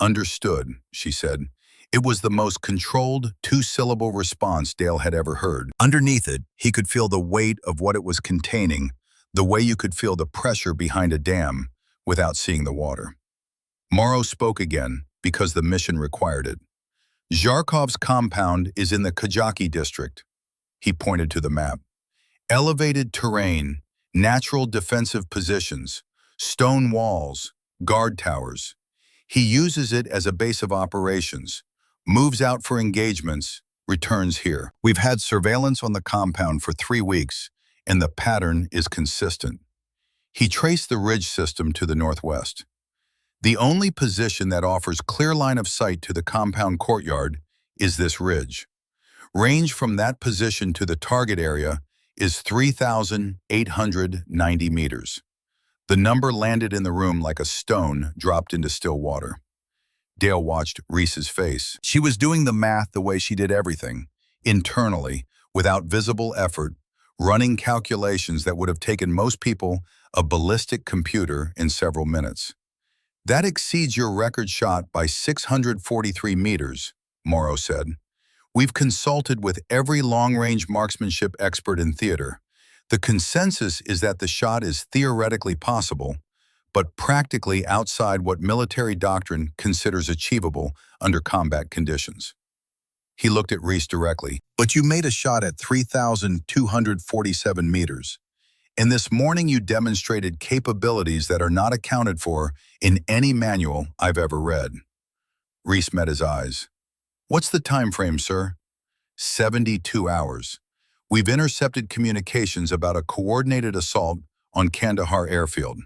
Understood, she said. It was the most controlled, 2-syllable response Dale had ever heard. Underneath it, he could feel the weight of what it was containing, the way you could feel the pressure behind a dam without seeing the water. Morrow spoke again because the mission required it. Zharkov's compound is in the Kajaki district. He pointed to the map. Elevated terrain, natural defensive positions, stone walls, guard towers. He uses it as a base of operations, moves out for engagements, returns here. We've had surveillance on the compound for 3 weeks, and the pattern is consistent. He traced the ridge system to the northwest. The only position that offers clear line of sight to the compound courtyard is this ridge. Range from that position to the target area is 3,890 meters. The number landed in the room like a stone dropped into still water. Dale watched Reese's face. She was doing the math the way she did everything, internally, without visible effort, running calculations that would have taken most people a ballistic computer in several minutes. That exceeds your record shot by 643 meters, Morrow said. We've consulted with every long-range marksmanship expert in theater. The consensus is that the shot is theoretically possible, but practically outside what military doctrine considers achievable under combat conditions. He looked at Reese directly. But you made a shot at 3,247 meters. And this morning you demonstrated capabilities that are not accounted for in any manual I've ever read. Reese met his eyes. What's the time frame, sir? 72 hours. We've intercepted communications about a coordinated assault on Kandahar airfield.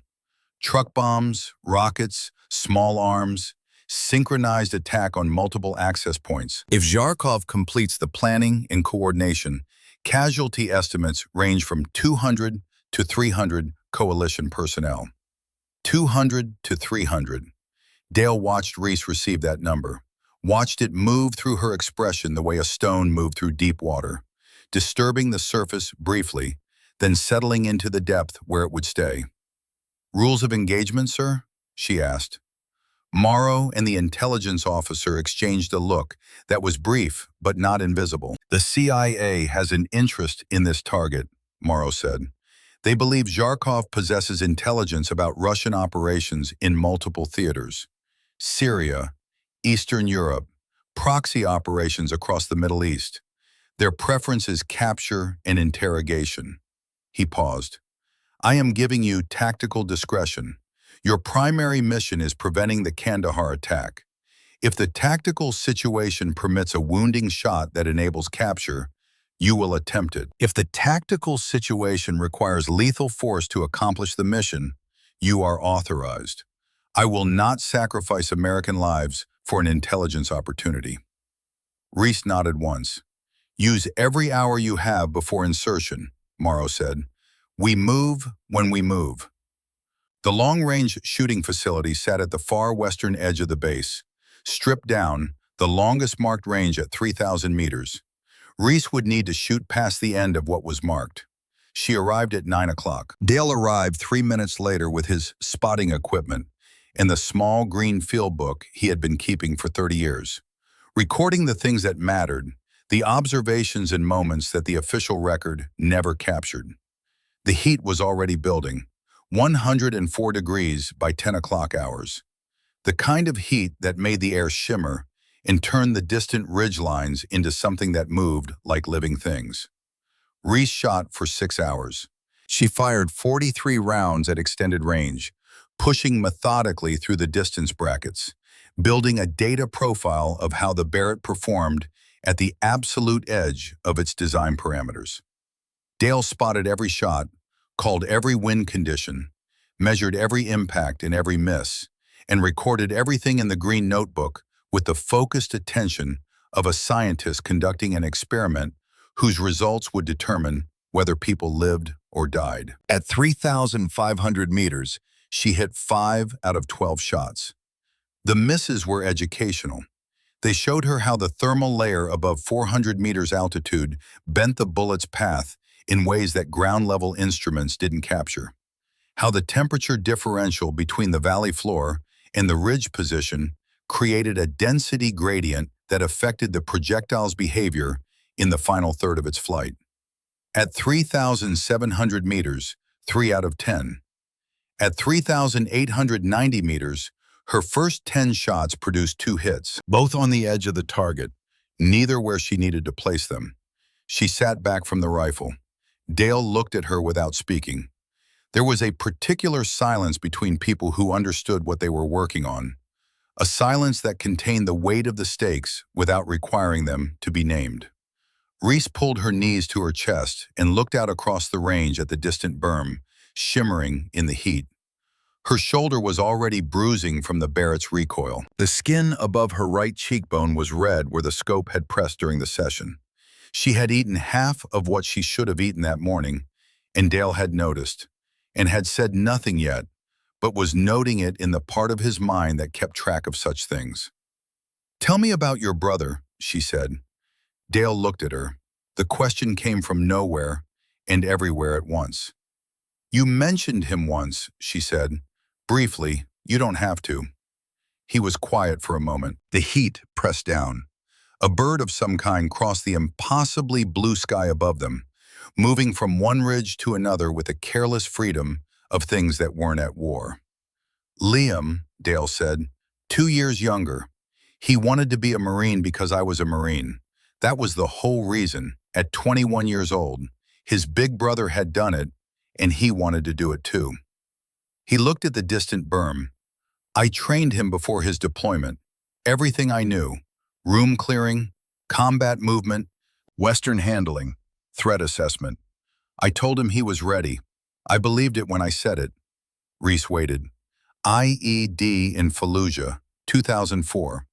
Truck bombs, rockets, small arms, synchronized attack on multiple access points. If Zharkov completes the planning and coordination, casualty estimates range from 200 to 300 coalition personnel. 200 to 300. Dale watched Reese receive that number, watched it move through her expression the way a stone moved through deep water, disturbing the surface briefly, then settling into the depth where it would stay. "Rules of engagement, sir?" she asked. Morrow and the intelligence officer exchanged a look that was brief but not invisible. "The CIA has an interest in this target," Morrow said. "They believe Zharkov possesses intelligence about Russian operations in multiple theaters. Syria, Eastern Europe, proxy operations across the Middle East. Their preference is capture and interrogation." He paused. "I am giving you tactical discretion. Your primary mission is preventing the Kandahar attack. If the tactical situation permits a wounding shot that enables capture, you will attempt it. If the tactical situation requires lethal force to accomplish the mission, you are authorized. I will not sacrifice American lives for an intelligence opportunity." Reese nodded once. "Use every hour you have before insertion," Morrow said. "We move when we move." The long-range shooting facility sat at the far western edge of the base. Stripped down, the longest marked range at 3,000 meters. Reese would need to shoot past the end of what was marked. She arrived at 9 o'clock. Dale arrived 3 minutes later with his spotting equipment and the small green field book he had been keeping for 30 years. Recording the things that mattered, the observations and moments that the official record never captured. The heat was already building, 104 degrees by 10 o'clock hours. The kind of heat that made the air shimmer and turned the distant ridgelines into something that moved like living things. Reese shot for 6 hours. She fired 43 rounds at extended range, pushing methodically through the distance brackets, building a data profile of how the Barrett performed at the absolute edge of its design parameters. Dale spotted every shot, called every wind condition, measured every impact and every miss, and recorded everything in the green notebook with the focused attention of a scientist conducting an experiment whose results would determine whether people lived or died. At 3,500 meters, she hit 5 out of 12 shots. The misses were educational. They showed her how the thermal layer above 400 meters altitude bent the bullet's path in ways that ground-level instruments didn't capture. How the temperature differential between the valley floor and the ridge position created a density gradient that affected the projectile's behavior in the final third of its flight. At 3,700 meters, 3 out of 10. At 3,890 meters, her first 10 shots produced 2 hits, both on the edge of the target, neither where she needed to place them. She sat back from the rifle. Dale looked at her without speaking. There was a particular silence between people who understood what they were working on, a silence that contained the weight of the stakes without requiring them to be named. Reese pulled her knees to her chest and looked out across the range at the distant berm, shimmering in the heat. Her shoulder was already bruising from the Barrett's recoil. The skin above her right cheekbone was red where the scope had pressed during the session. She had eaten half of what she should have eaten that morning, and Dale had noticed, and had said nothing yet, but was noting it in the part of his mind that kept track of such things. "Tell me about your brother," she said. Dale looked at her. The question came from nowhere and everywhere at once. "You mentioned him once," she said. "Briefly, you don't have to." He was quiet for a moment. The heat pressed down. A bird of some kind crossed the impossibly blue sky above them, moving from one ridge to another with a careless freedom of things that weren't at war. "Liam," Dale said, 2 years younger. "He wanted to be a Marine because I was a Marine. That was the whole reason. At 21 years old, his big brother had done it, and he wanted to do it too." He looked at the distant berm. "I trained him before his deployment. Everything I knew. Room clearing, combat movement, Western handling, threat assessment. I told him he was ready. I believed it when I said it." Reese waited. IED in Fallujah, 2004.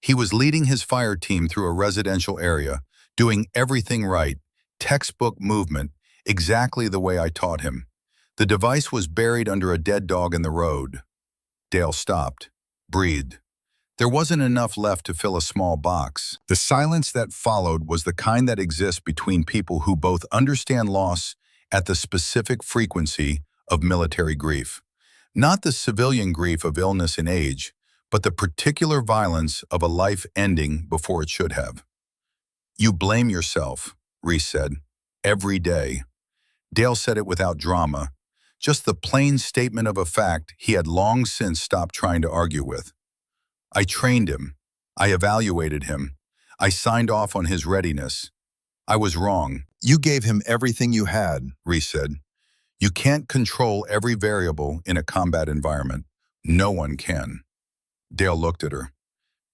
He was leading his fire team through a residential area, doing everything right, textbook movement, exactly the way I taught him. The device was buried under a dead dog in the road. Dale stopped, breathed. There wasn't enough left to fill a small box. The silence that followed was the kind that exists between people who both understand loss at the specific frequency of military grief. Not the civilian grief of illness and age, but the particular violence of a life ending before it should have. "You blame yourself," Reese said, "every day." Dale said it without drama, just the plain statement of a fact he had long since stopped trying to argue with. "I trained him. I evaluated him. I signed off on his readiness. I was wrong." "You gave him everything you had," Reese said. "You can't control every variable in a combat environment. No one can." Dale looked at her.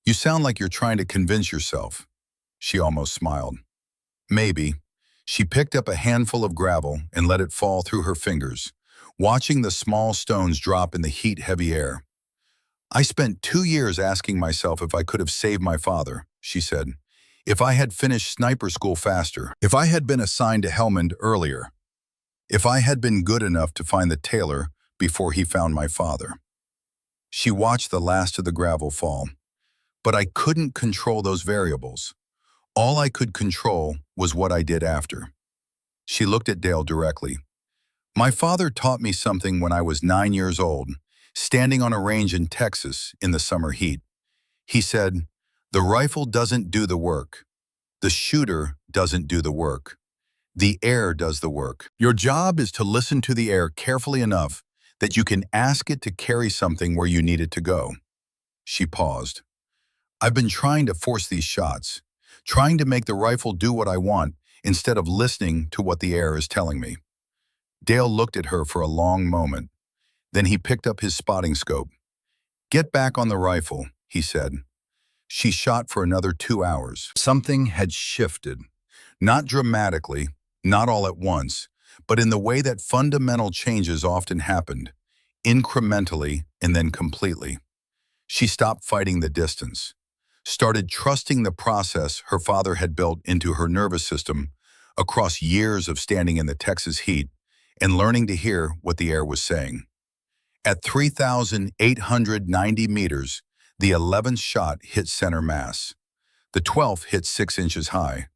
"You sound like you're trying to convince yourself." She almost smiled. "Maybe." She picked up a handful of gravel and let it fall through her fingers, watching the small stones drop in the heat-heavy air. "I spent 2 years asking myself if I could have saved my father," she said. "If I had finished sniper school faster, if I had been assigned to Helmand earlier, if I had been good enough to find the tailor before he found my father." She watched the last of the gravel fall. "But I couldn't control those variables. All I could control was what I did after." She looked at Dale directly. "My father taught me something when I was 9 years old, standing on a range in Texas in the summer heat. He said, 'The rifle doesn't do the work. The shooter doesn't do the work. The air does the work. Your job is to listen to the air carefully enough that you can ask it to carry something where you need it to go.'" She paused. "I've been trying to force these shots, trying to make the rifle do what I want instead of listening to what the air is telling me." Dale looked at her for a long moment. Then he picked up his spotting scope. "Get back on the rifle," he said. She shot for another 2 hours. Something had shifted. Not dramatically, not all at once, but in the way that fundamental changes often happened, incrementally and then completely. She stopped fighting the distance, started trusting the process her father had built into her nervous system across years of standing in the Texas heat and learning to hear what the air was saying. At 3,890 meters, the 11th shot hit center mass. The 12th hit 6 inches high.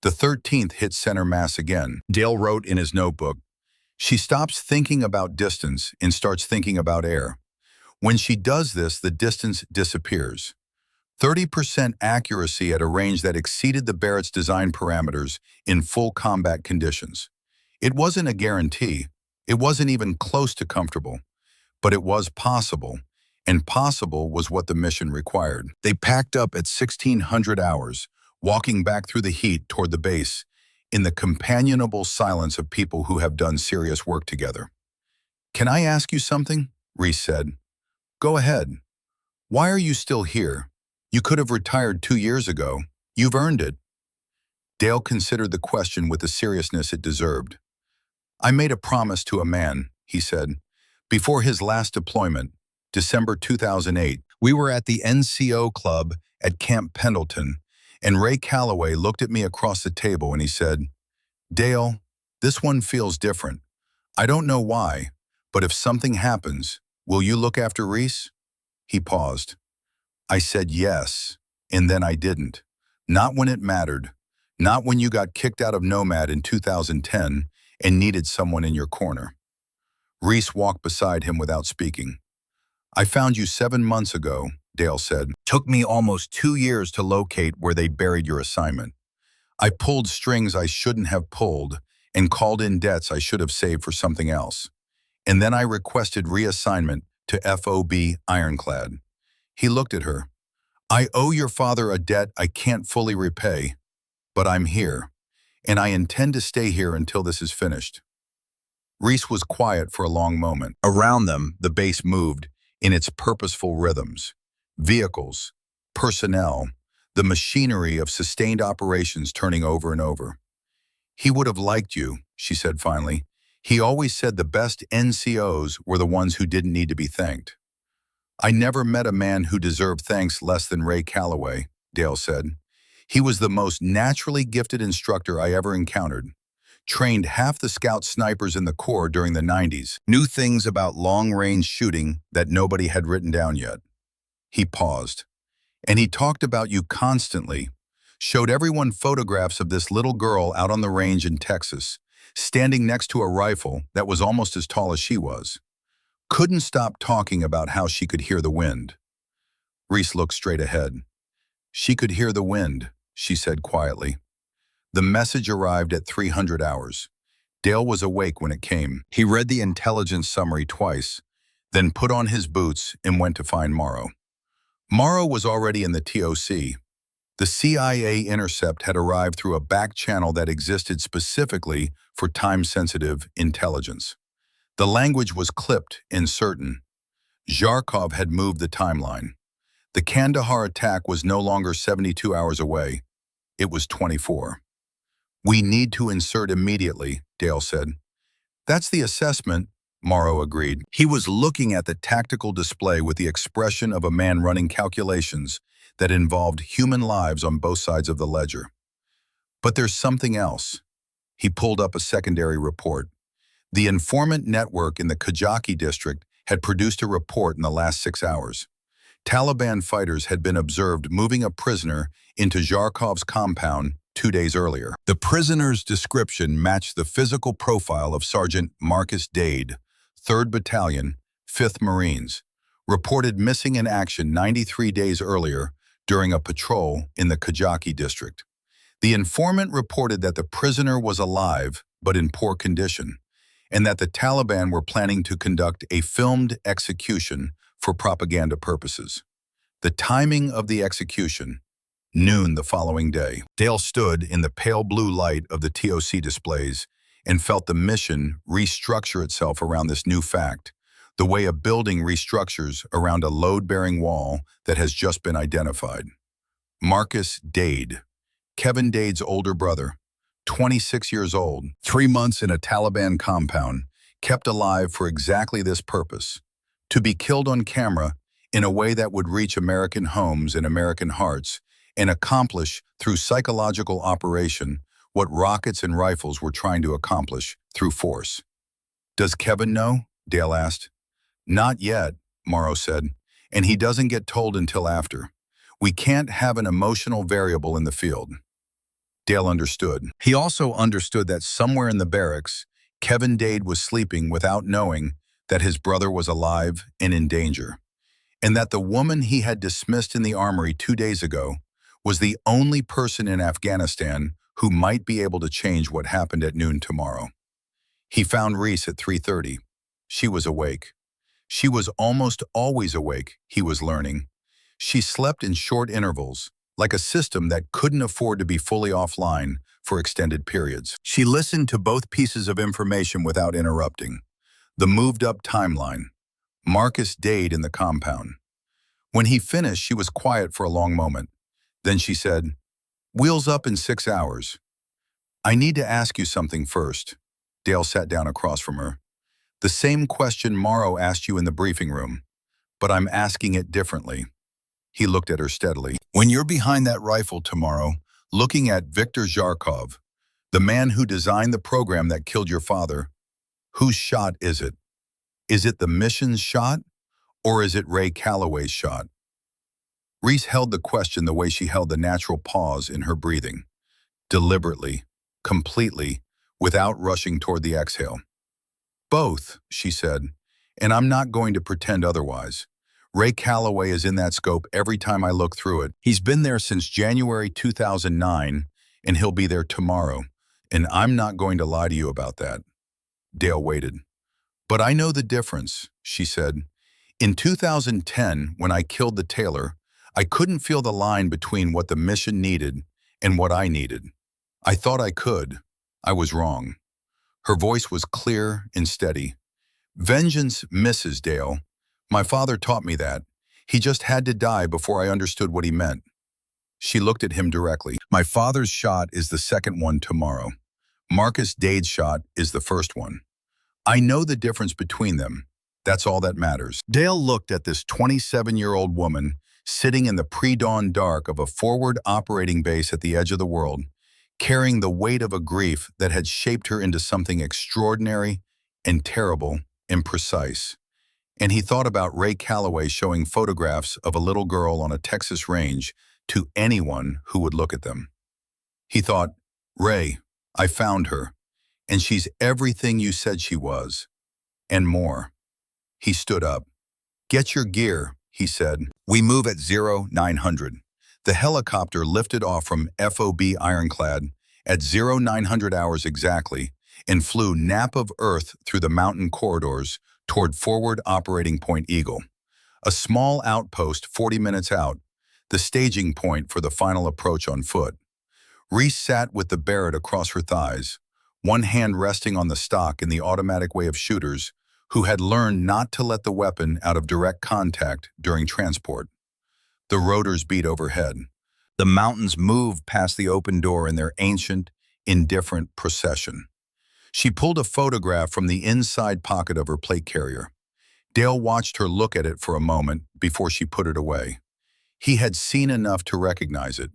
The 13th hit center mass again. Dale wrote in his notebook, "She stops thinking about distance and starts thinking about air. When she does this, the distance disappears." 30% accuracy at a range that exceeded the Barrett's design parameters in full combat conditions. It wasn't a guarantee. It wasn't even close to comfortable. But it was possible, and possible was what the mission required. They packed up at 1,600 hours, walking back through the heat toward the base in the companionable silence of people who have done serious work together. "Can I ask you something?" Reese said. "Go ahead. Why are you still here? You could have retired 2 years ago. You've earned it." Dale considered the question with the seriousness it deserved. "I made a promise to a man," he said. "Before his last deployment, December 2008, we were at the NCO club at Camp Pendleton, and Ray Calloway looked at me across the table and he said, 'Dale, this one feels different. I don't know why, but if something happens, will you look after Reese?' He paused. I said yes, and then I didn't. Not when it mattered. Not when you got kicked out of Nomad in 2010 and needed someone in your corner." Reese walked beside him without speaking. "I found you 7 months ago," Dale said. "Took me almost 2 years to locate where they'd buried your assignment. I pulled strings I shouldn't have pulled and called in debts I should have saved for something else. And then I requested reassignment to FOB Ironclad." He looked at her. "I owe your father a debt I can't fully repay, but I'm here, and I intend to stay here until this is finished." Reese was quiet for a long moment. Around them, the base moved in its purposeful rhythms. Vehicles, personnel, the machinery of sustained operations turning over and over. "He would have liked you," she said finally. "He always said the best NCOs were the ones who didn't need to be thanked." "I never met a man who deserved thanks less than Ray Calloway," Dale said. "He was the most naturally gifted instructor I ever encountered. trained half the scout snipers in the Corps during the 90s, knew things about long-range shooting that nobody had written down yet. He paused. And he talked about you constantly, showed everyone photographs of this little girl out on the range in Texas, standing next to a rifle that was almost as tall as she was. Couldn't stop talking about how she could hear the wind. Reese looked straight ahead. She could hear the wind, she said quietly. The message arrived at 300 hours. Dale was awake when it came. He read the intelligence summary twice, then put on his boots and went to find Morrow. Morrow was already in the TOC. The CIA intercept had arrived through a back channel that existed specifically for time-sensitive intelligence. The language was clipped and certain. Zharkov had moved the timeline. The Kandahar attack was no longer 72 hours away. It was 24. "We need to insert immediately," Dale said. "That's the assessment," Morrow agreed. He was looking at the tactical display with the expression of a man running calculations that involved human lives on both sides of the ledger. "But there's something else." He pulled up a secondary report. The informant network in the Kajaki district had produced a report in the last 6 hours. Taliban fighters had been observed moving a prisoner into Zharkov's compound 2 days earlier. The prisoner's description matched the physical profile of Sergeant Marcus Dade, 3rd Battalion, 5th Marines, reported missing in action 93 days earlier during a patrol in the Kajaki district. The informant reported that the prisoner was alive but in poor condition, and that the Taliban were planning to conduct a filmed execution for propaganda purposes. The timing of the execution, noon the following day. Dale stood in the pale blue light of the TOC displays and felt the mission restructure itself around this new fact, the way a building restructures around a load-bearing wall that has just been identified. Marcus Dade, Kevin Dade's older brother, 26 years old, 3 months in a Taliban compound, kept alive for exactly this purpose, to be killed on camera in a way that would reach American homes and American hearts and accomplish through psychological operation what rockets and rifles were trying to accomplish through force. "Does Kevin know?" Dale asked. "Not yet," Morrow said, "and he doesn't get told until after. We can't have an emotional variable in the field." Dale understood. He also understood that somewhere in the barracks, Kevin Dade was sleeping without knowing that his brother was alive and in danger, and that the woman he had dismissed in the armory 2 days ago was the only person in Afghanistan who might be able to change what happened at noon tomorrow. He found Reese at 3:30. She was awake. She was almost always awake, he was learning. She slept in short intervals, like a system that couldn't afford to be fully offline for extended periods. She listened to both pieces of information without interrupting. The moved-up timeline, Marcus Dade in the compound. When he finished, she was quiet for a long moment. Then she said, "Wheels up in 6 hours. I need to ask you something first." Dale sat down across from her. "The same question Morrow asked you in the briefing room, but I'm asking it differently." He looked at her steadily. "When you're behind that rifle tomorrow, looking at Viktor Zharkov, the man who designed the program that killed your father, whose shot is it? Is it the mission's shot, or is it Ray Calloway's shot?" Reese held the question the way she held the natural pause in her breathing, deliberately, completely, without rushing toward the exhale. "Both," she said, "and I'm not going to pretend otherwise. Ray Calloway is in that scope every time I look through it. He's been there since January 2009, and he'll be there tomorrow, and I'm not going to lie to you about that." Dale waited. "But I know the difference," she said. "In 2010, when I killed the tailor, I couldn't feel the line between what the mission needed and what I needed. I thought I could. I was wrong." Her voice was clear and steady. "Vengeance misses, Dale. My father taught me that. He just had to die before I understood what he meant." She looked at him directly. "My father's shot is the second one tomorrow. Marcus Dade's shot is the first one. I know the difference between them. That's all that matters." Dale looked at this 27-year-old woman sitting in the pre-dawn dark of a forward operating base at the edge of the world, carrying the weight of a grief that had shaped her into something extraordinary and terrible and precise. And he thought about Ray Calloway showing photographs of a little girl on a Texas range to anyone who would look at them. He thought, Ray, I found her, and she's everything you said she was, and more. He stood up. Get your gear, he said. We move at 0900. The helicopter lifted off from FOB Ironclad at 0900 hours exactly and flew nap of Earth through the mountain corridors toward Forward Operating Point Eagle, a small outpost 40 minutes out, the staging point for the final approach on foot. Reese sat with the Barrett across her thighs, one hand resting on the stock in the automatic way of shooters who had learned not to let the weapon out of direct contact during transport. The rotors beat overhead. The mountains moved past the open door in their ancient, indifferent procession. She pulled a photograph from the inside pocket of her plate carrier. Dale watched her look at it for a moment before she put it away. He had seen enough to recognize it.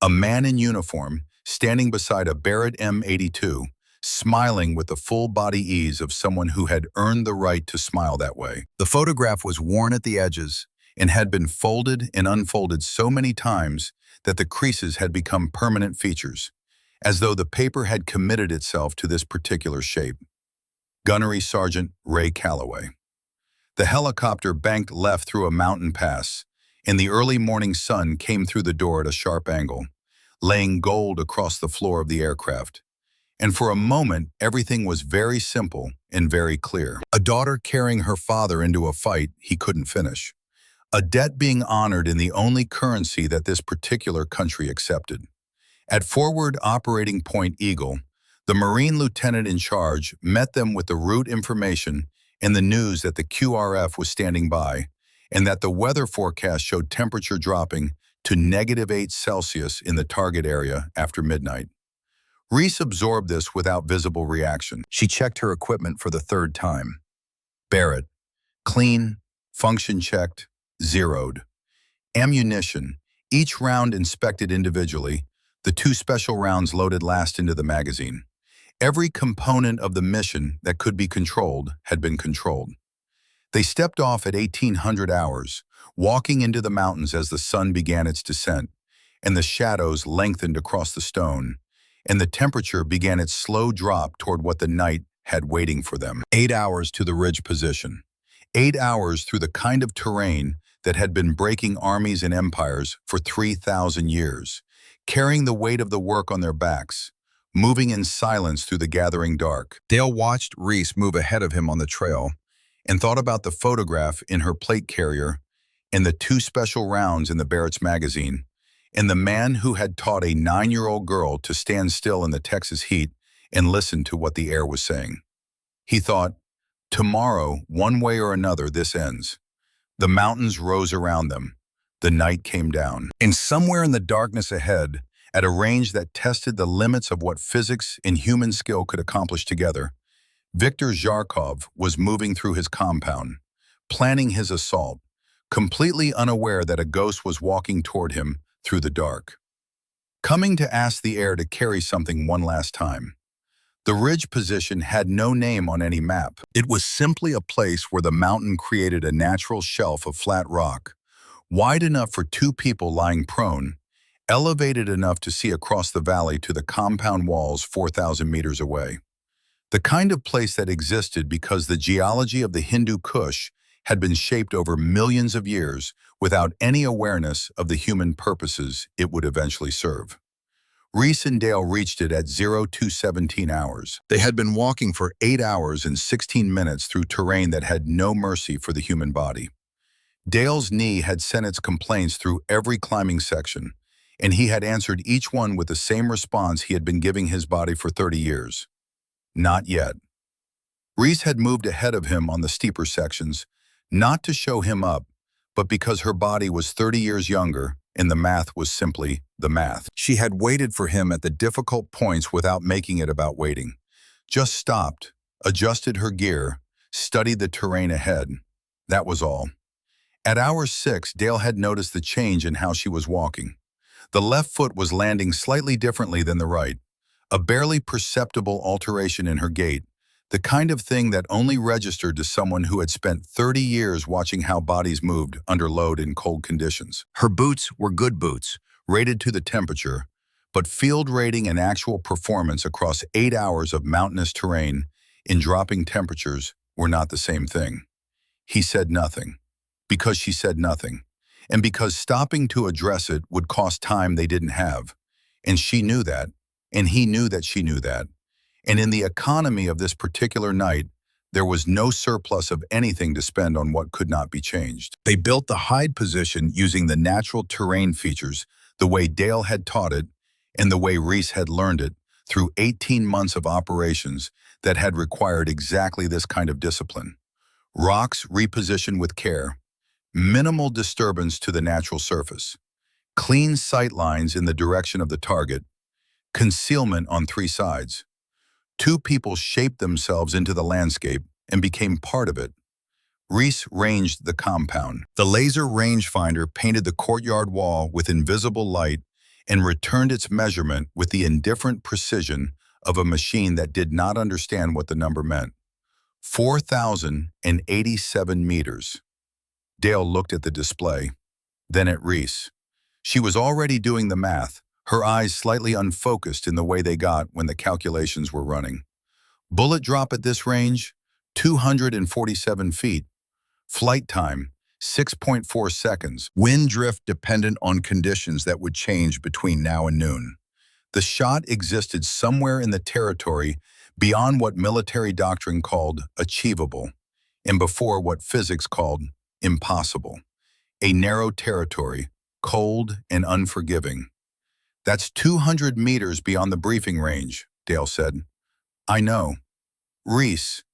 A man in uniform, standing beside a Barrett M82, smiling with the full-body ease of someone who had earned the right to smile that way. The photograph was worn at the edges and had been folded and unfolded so many times that the creases had become permanent features, as though the paper had committed itself to this particular shape. Gunnery Sergeant Ray Calloway. The helicopter banked left through a mountain pass, and the early morning sun came through the door at a sharp angle, laying gold across the floor of the aircraft. And for a moment, everything was very simple and very clear. A daughter carrying her father into a fight he couldn't finish. A debt being honored in the only currency that this particular country accepted. At Forward Operating Point Eagle, the Marine lieutenant in charge met them with the route information and the news that the QRF was standing by, and that the weather forecast showed temperature dropping to -8 Celsius in the target area after midnight. Reese absorbed this without visible reaction. She checked her equipment for the third time. Barrett. Clean, function checked, zeroed. Ammunition, each round inspected individually, the 2 special rounds loaded last into the magazine. Every component of the mission that could be controlled had been controlled. They stepped off at 1800 hours, walking into the mountains as the sun began its descent, and the shadows lengthened across the stone, and the temperature began its slow drop toward what the night had waiting for them. 8 hours to the ridge position. 8 hours through the kind of terrain that had been breaking armies and empires for 3,000 years, carrying the weight of the work on their backs, moving in silence through the gathering dark. Dale watched Reese move ahead of him on the trail and thought about the photograph in her plate carrier and the 2 special rounds in the Barrett's magazine, and the man who had taught a 9-year-old girl to stand still in the Texas heat and listen to what the air was saying. He thought, tomorrow, one way or another, this ends. The mountains rose around them. The night came down. And somewhere in the darkness ahead, at a range that tested the limits of what physics and human skill could accomplish together, Viktor Zharkov was moving through his compound, planning his assault, completely unaware that a ghost was walking toward him through the dark, coming to ask the air to carry something one last time. The ridge position had no name on any map. It was simply a place where the mountain created a natural shelf of flat rock, wide enough for 2 people lying prone, elevated enough to see across the valley to the compound walls 4,000 meters away. The kind of place that existed because the geology of the Hindu Kush had been shaped over millions of years without any awareness of the human purposes it would eventually serve. Reese and Dale reached it at 0217 hours. They had been walking for 8 hours and 16 minutes through terrain that had no mercy for the human body. Dale's knee had sent its complaints through every climbing section, and he had answered each one with the same response he had been giving his body for 30 years. Not yet. Reese had moved ahead of him on the steeper sections, not to show him up, but because her body was 30 years younger, and the math was simply the math. She had waited for him at the difficult points without making it about waiting. Just stopped, adjusted her gear, studied the terrain ahead. That was all. At hour 6, Dale had noticed the change in how she was walking. The left foot was landing slightly differently than the right, a barely perceptible alteration in her gait, the kind of thing that only registered to someone who had spent 30 years watching how bodies moved under load in cold conditions. Her boots were good boots, rated to the temperature, but field rating and actual performance across 8 hours of mountainous terrain in dropping temperatures were not the same thing. He said nothing, because she said nothing, and because stopping to address it would cost time they didn't have. And she knew that, and he knew that she knew that. And in the economy of this particular night, there was no surplus of anything to spend on what could not be changed. They built the hide position using the natural terrain features, the way Dale had taught it, and the way Reese had learned it, through 18 months of operations that had required exactly this kind of discipline. Rocks repositioned with care, minimal disturbance to the natural surface, clean sight lines in the direction of the target, concealment on 3 sides. 2 people shaped themselves into the landscape and became part of it. Reese ranged the compound. The laser rangefinder painted the courtyard wall with invisible light and returned its measurement with the indifferent precision of a machine that did not understand what the number meant. 4,087 meters. Dale looked at the display, then at Reese. She was already doing the math, her eyes slightly unfocused in the way they got when the calculations were running. Bullet drop at this range, 247 feet. Flight time, 6.4 seconds. Wind drift dependent on conditions that would change between now and noon. The shot existed somewhere in the territory beyond what military doctrine called achievable, and before what physics called impossible. A narrow territory, cold and unforgiving. "That's 200 meters beyond the briefing range," Dale said. "I know. Reese,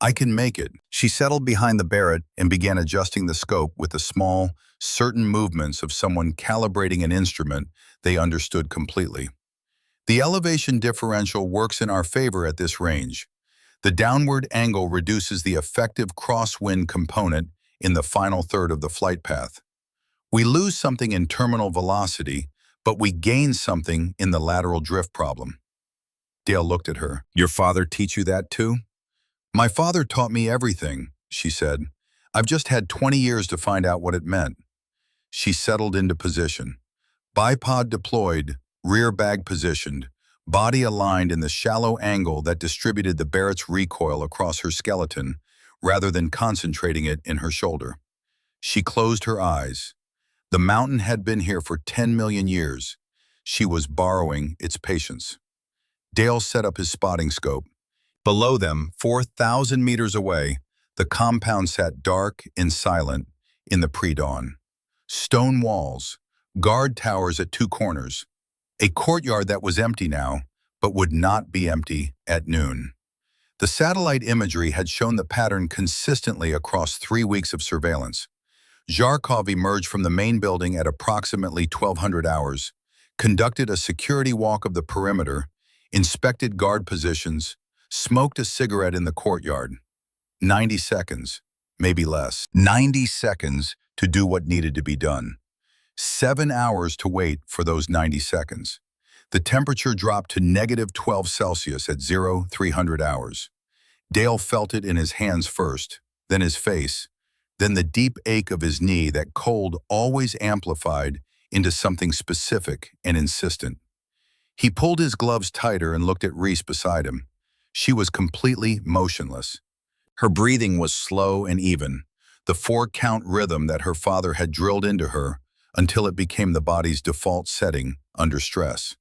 I can make it." She settled behind the Barrett and began adjusting the scope with the small, certain movements of someone calibrating an instrument they understood completely. "The elevation differential works in our favor at this range. The downward angle reduces the effective crosswind component in the final third of the flight path. We lose something in terminal velocity, but we gain something in the lateral drift problem." Dale looked at her. "Your father teach you that too?" "My father taught me everything," she said. "I've just had 20 years to find out what it meant." She settled into position. Bipod deployed, rear bag positioned, body aligned in the shallow angle that distributed the Barrett's recoil across her skeleton rather than concentrating it in her shoulder. She closed her eyes. The mountain had been here for 10 million years. She was borrowing its patience. Dale set up his spotting scope. Below them, 4,000 meters away, the compound sat dark and silent in the pre-dawn. Stone walls, guard towers at 2 corners, a courtyard that was empty now, but would not be empty at noon. The satellite imagery had shown the pattern consistently across 3 weeks of surveillance. Zharkov emerged from the main building at approximately 1200 hours, conducted a security walk of the perimeter, inspected guard positions, smoked a cigarette in the courtyard. 90 seconds, maybe less. 90 seconds to do what needed to be done. 7 hours to wait for those 90 seconds. The temperature dropped to -12 Celsius at 0300 hours. Dale felt it in his hands first, then his face, then the deep ache of his knee that cold always amplified into something specific and insistent. He pulled his gloves tighter and looked at Reese beside him. She was completely motionless. Her breathing was slow and even, the 4-count rhythm that her father had drilled into her until it became the body's default setting under stress.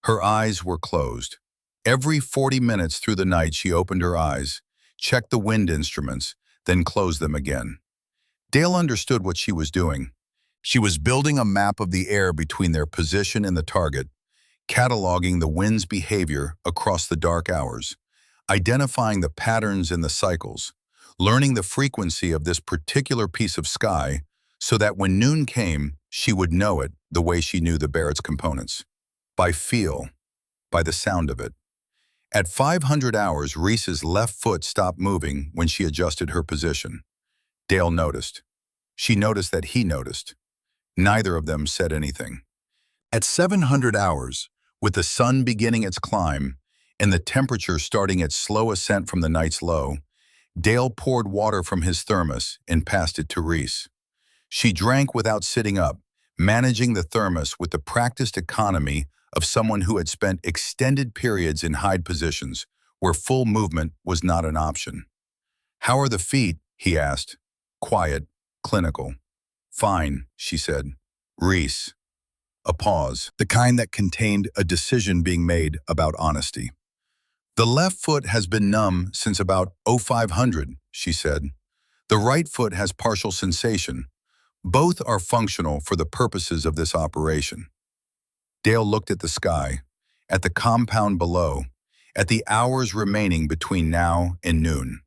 Her eyes were closed. Every 40 minutes through the night she opened her eyes, checked the wind instruments, then closed them again. Dale understood what she was doing. She was building a map of the air between their position and the target, cataloging the wind's behavior across the dark hours, identifying the patterns and the cycles, learning the frequency of this particular piece of sky so that when noon came, she would know it the way she knew the Barrett's components. By feel, by the sound of it. At 500 hours, Reese's left foot stopped moving when she adjusted her position. Dale noticed. She noticed that he noticed. Neither of them said anything. At 700 hours, with the sun beginning its climb and the temperature starting its slow ascent from the night's low, Dale poured water from his thermos and passed it to Reese. She drank without sitting up, managing the thermos with the practiced economy of someone who had spent extended periods in hide positions where full movement was not an option. "How are the feet?" he asked. "Quiet, clinical." "Fine," she said. "Reese." A pause, the kind that contained a decision being made about honesty. "The left foot has been numb since about 0500, she said. "The right foot has partial sensation. Both are functional for the purposes of this operation." Dale looked at the sky, at the compound below, at the hours remaining between now and noon.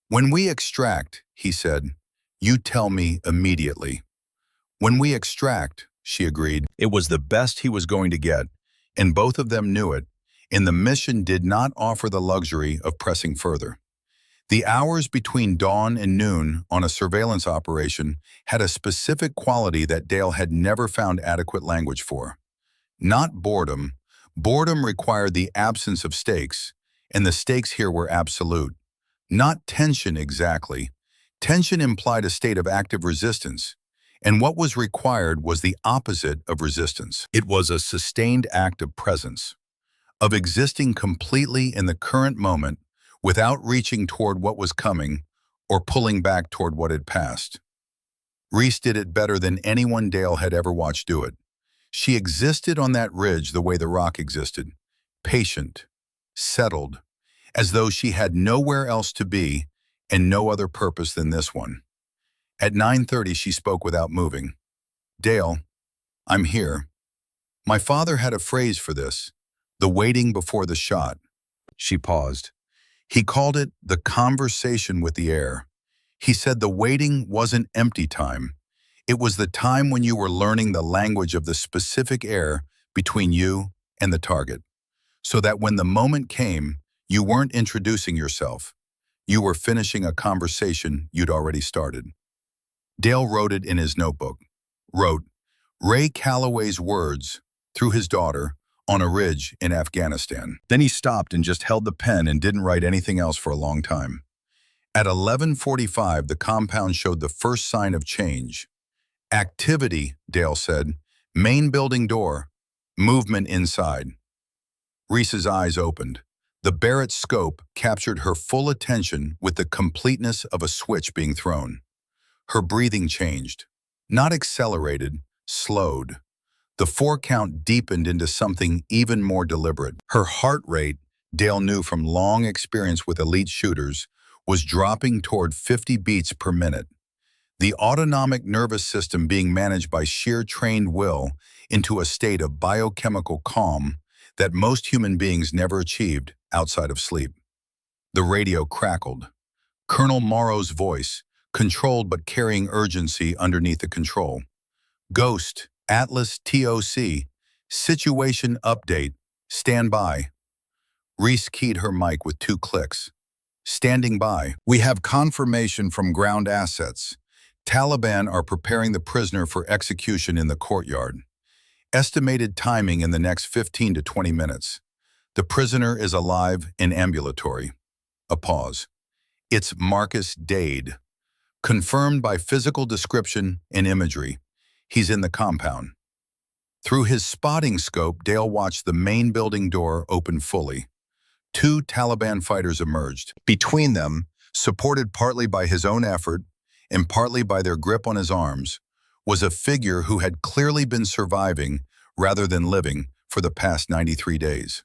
"When we extract," he said, "you tell me immediately." "When we extract," she agreed. It was the best he was going to get, and both of them knew it, and the mission did not offer the luxury of pressing further. The hours between dawn and noon on a surveillance operation had a specific quality that Dale had never found adequate language for. Not boredom. Boredom required the absence of stakes, and the stakes here were absolute. Not tension exactly. Tension implied a state of active resistance, and what was required was the opposite of resistance. It was a sustained act of presence, of existing completely in the current moment without reaching toward what was coming or pulling back toward what had passed. Reese did it better than anyone Dale had ever watched do it. She existed on that ridge the way the rock existed, patient, settled, as though she had nowhere else to be and no other purpose than this one. At 9:30, she spoke without moving. "Dale, I'm here. My father had a phrase for this, the waiting before the shot." She paused. "He called it the conversation with the air. He said the waiting wasn't empty time. It was the time when you were learning the language of the specific air between you and the target, so that when the moment came, you weren't introducing yourself. You were finishing a conversation you'd already started." Dale wrote it in his notebook. Wrote, Ray Calloway's words, through his daughter, on a ridge in Afghanistan. Then he stopped and just held the pen and didn't write anything else for a long time. At 11:45, the compound showed the first sign of change. "Activity," Dale said. "Main building door. Movement inside." Reese's eyes opened. The Barrett scope captured her full attention with the completeness of a switch being thrown. Her breathing changed. Not accelerated, slowed. The 4 count deepened into something even more deliberate. Her heart rate, Dale knew from long experience with elite shooters, was dropping toward 50 beats per minute. The autonomic nervous system being managed by sheer trained will into a state of biochemical calm that most human beings never achieved outside of sleep. The radio crackled. Colonel Morrow's voice, controlled but carrying urgency underneath the control. "Ghost, Atlas TOC, situation update, stand by." Reese keyed her mic with 2 clicks. "Standing by. We have confirmation from ground assets. Taliban are preparing the prisoner for execution in the courtyard. Estimated timing in the next 15 to 20 minutes. The prisoner is alive and ambulatory." A pause. "It's Marcus Dade. Confirmed by physical description and imagery. He's in the compound." Through his spotting scope, Dale watched the main building door open fully. 2 Taliban fighters emerged. Between them, supported partly by his own effort and partly by their grip on his arms, was a figure who had clearly been surviving rather than living for the past 93 days.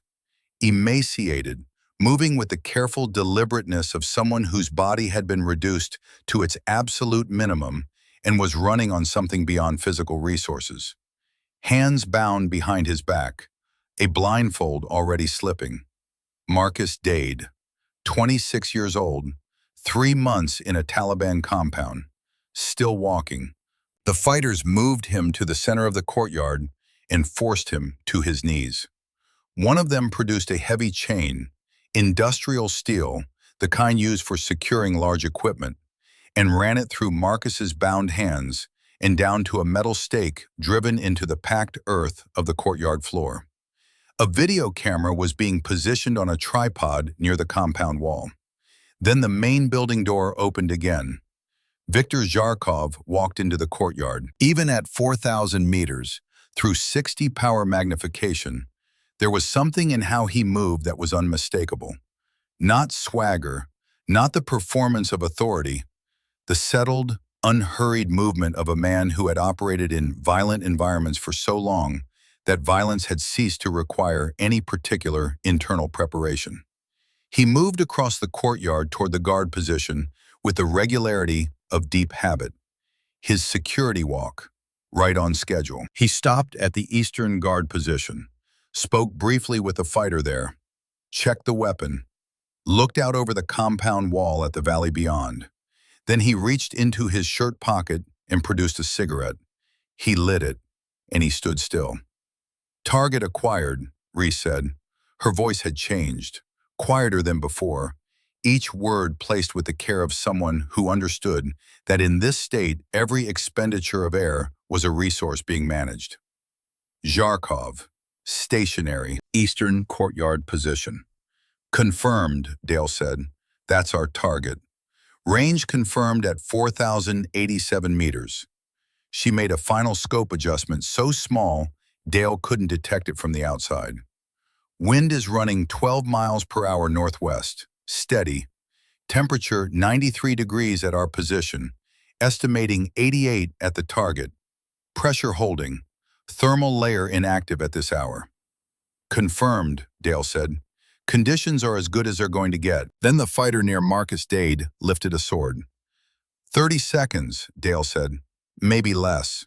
Emaciated, moving with the careful deliberateness of someone whose body had been reduced to its absolute minimum and was running on something beyond physical resources. Hands bound behind his back, a blindfold already slipping. Marcus Dade, 26 years old, 3 months in a Taliban compound, still walking. The fighters moved him to the center of the courtyard and forced him to his knees. One of them produced a heavy chain, industrial steel, the kind used for securing large equipment, and ran it through Marcus's bound hands and down to a metal stake driven into the packed earth of the courtyard floor. A video camera was being positioned on a tripod near the compound wall. Then the main building door opened again. Viktor Zharkov walked into the courtyard. Even at 4,000 meters, through 60 power magnification, there was something in how he moved that was unmistakable. Not swagger, not the performance of authority, the settled, unhurried movement of a man who had operated in violent environments for so long that violence had ceased to require any particular internal preparation. He moved across the courtyard toward the guard position with the regularity of deep habit. His security walk, right on schedule. He stopped at the eastern guard position, spoke briefly with the fighter there, checked the weapon, looked out over the compound wall at the valley beyond. Then he reached into his shirt pocket and produced a cigarette. He lit it, and he stood still. "Target acquired," Reese said. Her voice had changed, quieter than before, each word placed with the care of someone who understood that in this state every expenditure of air was a resource being managed. Zharkov, stationary, eastern courtyard position. "Confirmed," Dale said. "That's our target. Range confirmed at 4,087 meters." She made a final scope adjustment so small Dale couldn't detect it from the outside. "Wind is running 12 miles per hour northwest, steady. Temperature 93 degrees at our position, estimating 88 at the target. Pressure holding, thermal layer inactive at this hour." "Confirmed," Dale said. "Conditions are as good as they're going to get." Then the fighter near Marcus Dade lifted a sword. 30 seconds, Dale said. "Maybe less."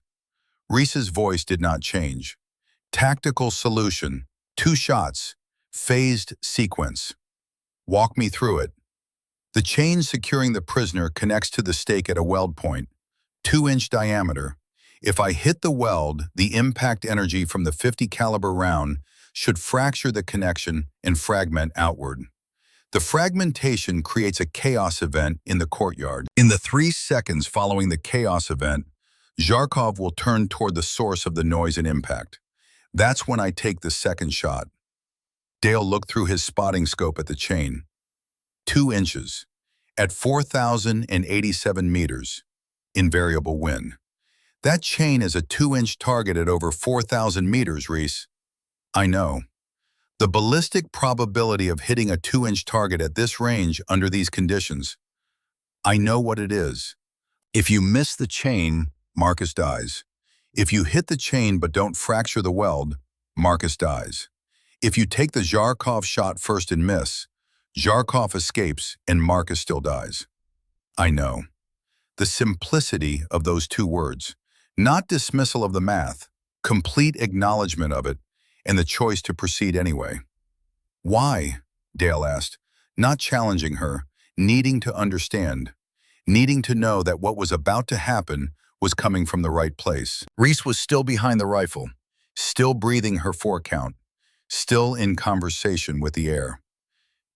Reese's voice did not change. "Tactical solution. 2 shots. Phased sequence. Walk me through it." The chain securing the prisoner connects to the stake at a weld point, 2-inch diameter. If I hit the weld, the impact energy from the 50 caliber round should fracture the connection and fragment outward. The fragmentation creates a chaos event in the courtyard. In the 3 seconds following the chaos event, Zharkov will turn toward the source of the noise and impact. That's when I take the second shot. Dale looked through his spotting scope at the chain. 2 inches. At 4,087 meters. Invariable wind. That chain is a 2-inch target at over 4,000 meters, Reese. I know. The ballistic probability of hitting a 2-inch target at this range under these conditions. I know what it is. If you miss the chain, Marcus dies. If you hit the chain but don't fracture the weld, Marcus dies. If you take the Zharkov shot first and miss, Zharkov escapes and Marcus still dies. I know. The simplicity of those 2 words, not dismissal of the math, complete acknowledgement of it, and the choice to proceed anyway. "Why?" Dale asked, not challenging her, needing to understand, needing to know that what was about to happen was coming from the right place. Reese was still behind the rifle, still breathing her 4 count, still in conversation with the air.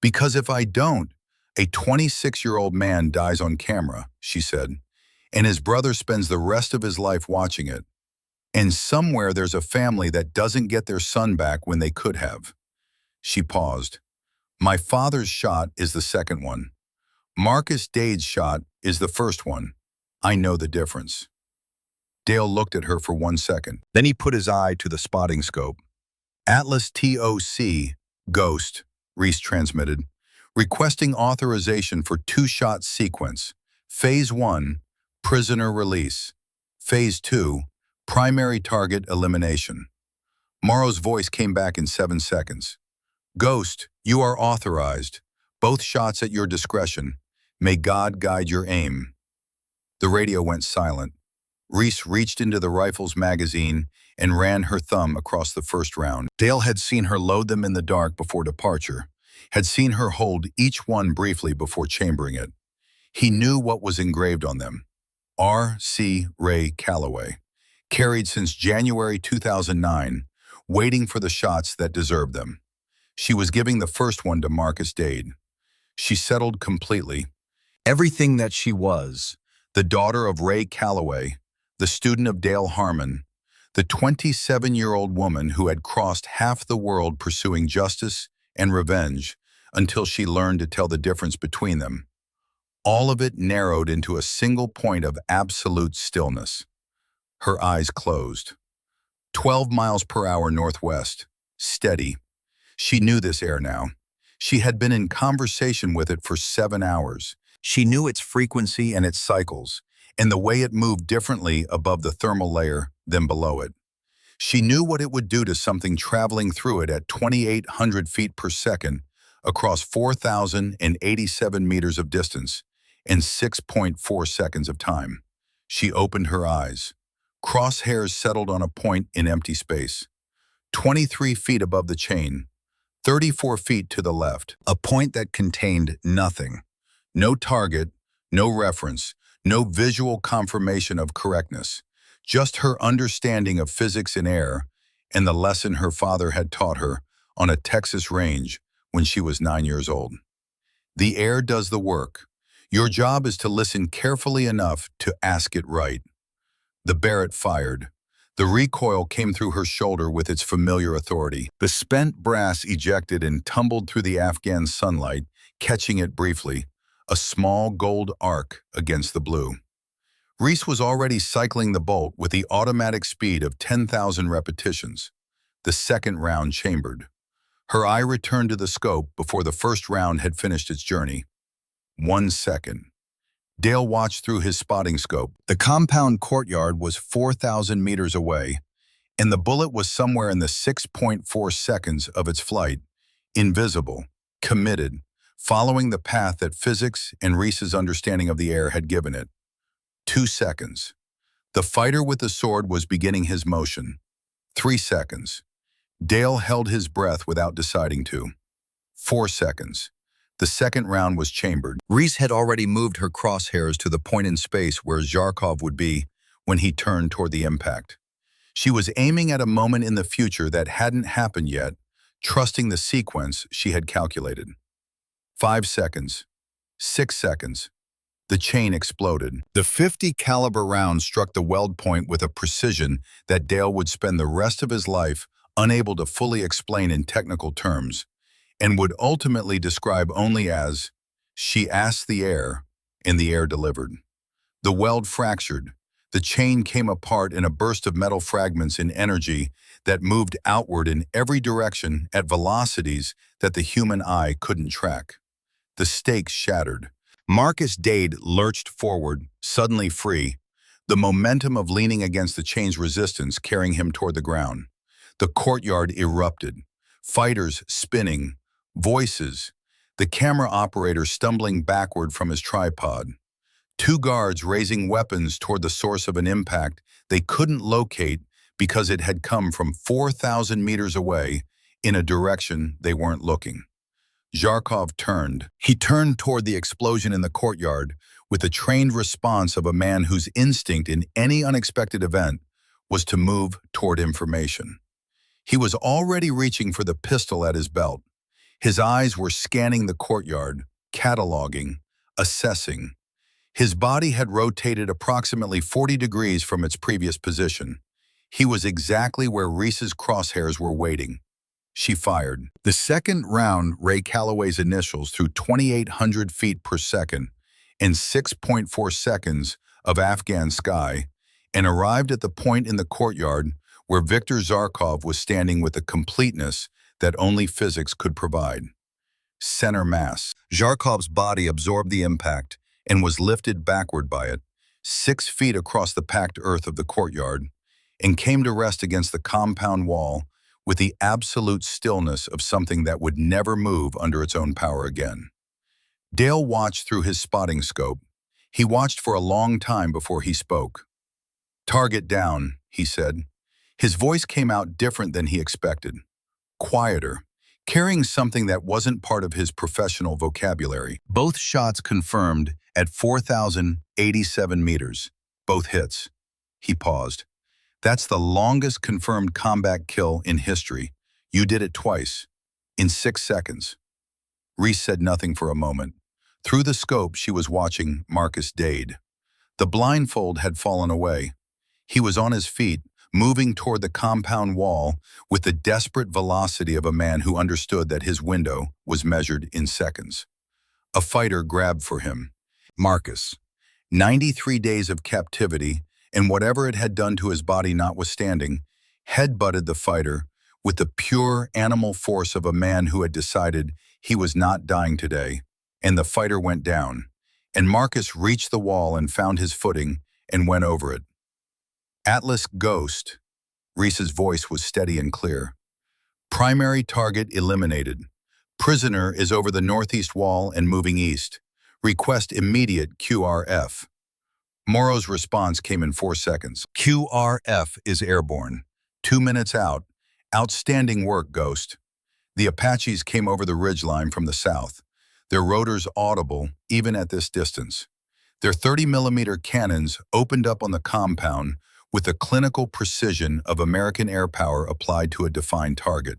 "Because if I don't, a 26-year-old man dies on camera," she said, "and his brother spends the rest of his life watching it. And somewhere there's a family that doesn't get their son back when they could have." She paused. "My father's shot is the second one. Marcus Dade's shot is the first one. I know the difference." Dale looked at her for 1 second. Then he put his eye to the spotting scope. "Atlas TOC, Ghost," Reese transmitted, "requesting authorization for 2-shot sequence. Phase 1, prisoner release. Phase 2, primary target elimination." Morrow's voice came back in 7 seconds. "Ghost, you are authorized. Both shots at your discretion. May God guide your aim." The radio went silent. Reese reached into the rifle's magazine and ran her thumb across the first round. Dale had seen her load them in the dark before departure, had seen her hold each one briefly before chambering it. He knew what was engraved on them. R.C. Ray Calloway. Carried since January 2009, waiting for the shots that deserved them. She was giving the first one to Marcus Dade. She settled completely. Everything that she was, the daughter of Ray Calloway, the student of Dale Harmon, the 27-year-old woman who had crossed half the world pursuing justice and revenge until she learned to tell the difference between them. All of it narrowed into a single point of absolute stillness. Her eyes closed. 12 miles per hour northwest. Steady. She knew this air now. She had been in conversation with it for 7 hours. She knew its frequency and its cycles, and the way it moved differently above the thermal layer than below it. She knew what it would do to something traveling through it at 2,800 feet per second across 4,087 meters of distance in 6.4 seconds of time. She opened her eyes. Crosshairs settled on a point in empty space, 23 feet above the chain, 34 feet to the left, a point that contained nothing. No target, no reference, no visual confirmation of correctness, just her understanding of physics in air and the lesson her father had taught her on a Texas range when she was 9 years old. The air does the work. Your job is to listen carefully enough to ask it right. The Barrett fired. The recoil came through her shoulder with its familiar authority. The spent brass ejected and tumbled through the Afghan sunlight, catching it briefly, a small gold arc against the blue. Reese was already cycling the bolt with the automatic speed of 10,000 repetitions. The second round chambered. Her eye returned to the scope before the first round had finished its journey. 1 second. Dale watched through his spotting scope. The compound courtyard was 4,000 meters away, and the bullet was somewhere in the 6.4 seconds of its flight, invisible, committed, following the path that physics and Reese's understanding of the air had given it. 2 seconds. The fighter with the sword was beginning his motion. 3 seconds. Dale held his breath without deciding to. 4 seconds. The second round was chambered. Reese had already moved her crosshairs to the point in space where Zharkov would be when he turned toward the impact. She was aiming at a moment in the future that hadn't happened yet, trusting the sequence she had calculated. 5 seconds. 6 seconds. The chain exploded. The .50 caliber round struck the weld point with a precision that Dale would spend the rest of his life unable to fully explain in technical terms, and would ultimately describe only as, she asked the air, and the air delivered. The weld fractured. The chain came apart in a burst of metal fragments in energy that moved outward in every direction at velocities that the human eye couldn't track. The stakes shattered. Marcus Dade lurched forward, suddenly free, the momentum of leaning against the chain's resistance carrying him toward the ground. The courtyard erupted, fighters spinning, voices, the camera operator stumbling backward from his tripod. 2 guards raising weapons toward the source of an impact they couldn't locate because it had come from 4,000 meters away in a direction they weren't looking. Zharkov turned. He turned toward the explosion in the courtyard with the trained response of a man whose instinct in any unexpected event was to move toward information. He was already reaching for the pistol at his belt. His eyes were scanning the courtyard, cataloging, assessing. His body had rotated approximately 40 degrees from its previous position. He was exactly where Reese's crosshairs were waiting. She fired. The second round Ray Calloway's initials through 2,800 feet per second in 6.4 seconds of Afghan sky and arrived at the point in the courtyard where Viktor Zharkov was standing with the completeness that only physics could provide. Center mass. Zharkov's body absorbed the impact and was lifted backward by it, 6 feet across the packed earth of the courtyard, and came to rest against the compound wall with the absolute stillness of something that would never move under its own power again. Dale watched through his spotting scope. He watched for a long time before he spoke. "Target down," he said. His voice came out different than he expected. Quieter, carrying something that wasn't part of his professional vocabulary. Both shots confirmed at 4,087 meters. Both hits. He paused. "That's the longest confirmed combat kill in history. You did it twice. In 6 seconds." Reese said nothing for a moment. Through the scope, she was watching Marcus Dade. The blindfold had fallen away. He was on his feet, moving toward the compound wall with the desperate velocity of a man who understood that his window was measured in seconds. A fighter grabbed for him. Marcus, 93 days of captivity, and whatever it had done to his body notwithstanding, headbutted the fighter with the pure animal force of a man who had decided he was not dying today, and the fighter went down, and Marcus reached the wall and found his footing and went over it. Atlas Ghost. Reese's voice was steady and clear. Primary target eliminated. Prisoner is over the northeast wall and moving east. Request immediate QRF. Morrow's response came in 4 seconds. QRF is airborne. 2 minutes out. Outstanding work, Ghost. The Apaches came over the ridgeline from the south, their rotors audible even at this distance. Their 30mm cannons opened up on the compound with the clinical precision of American air power applied to a defined target.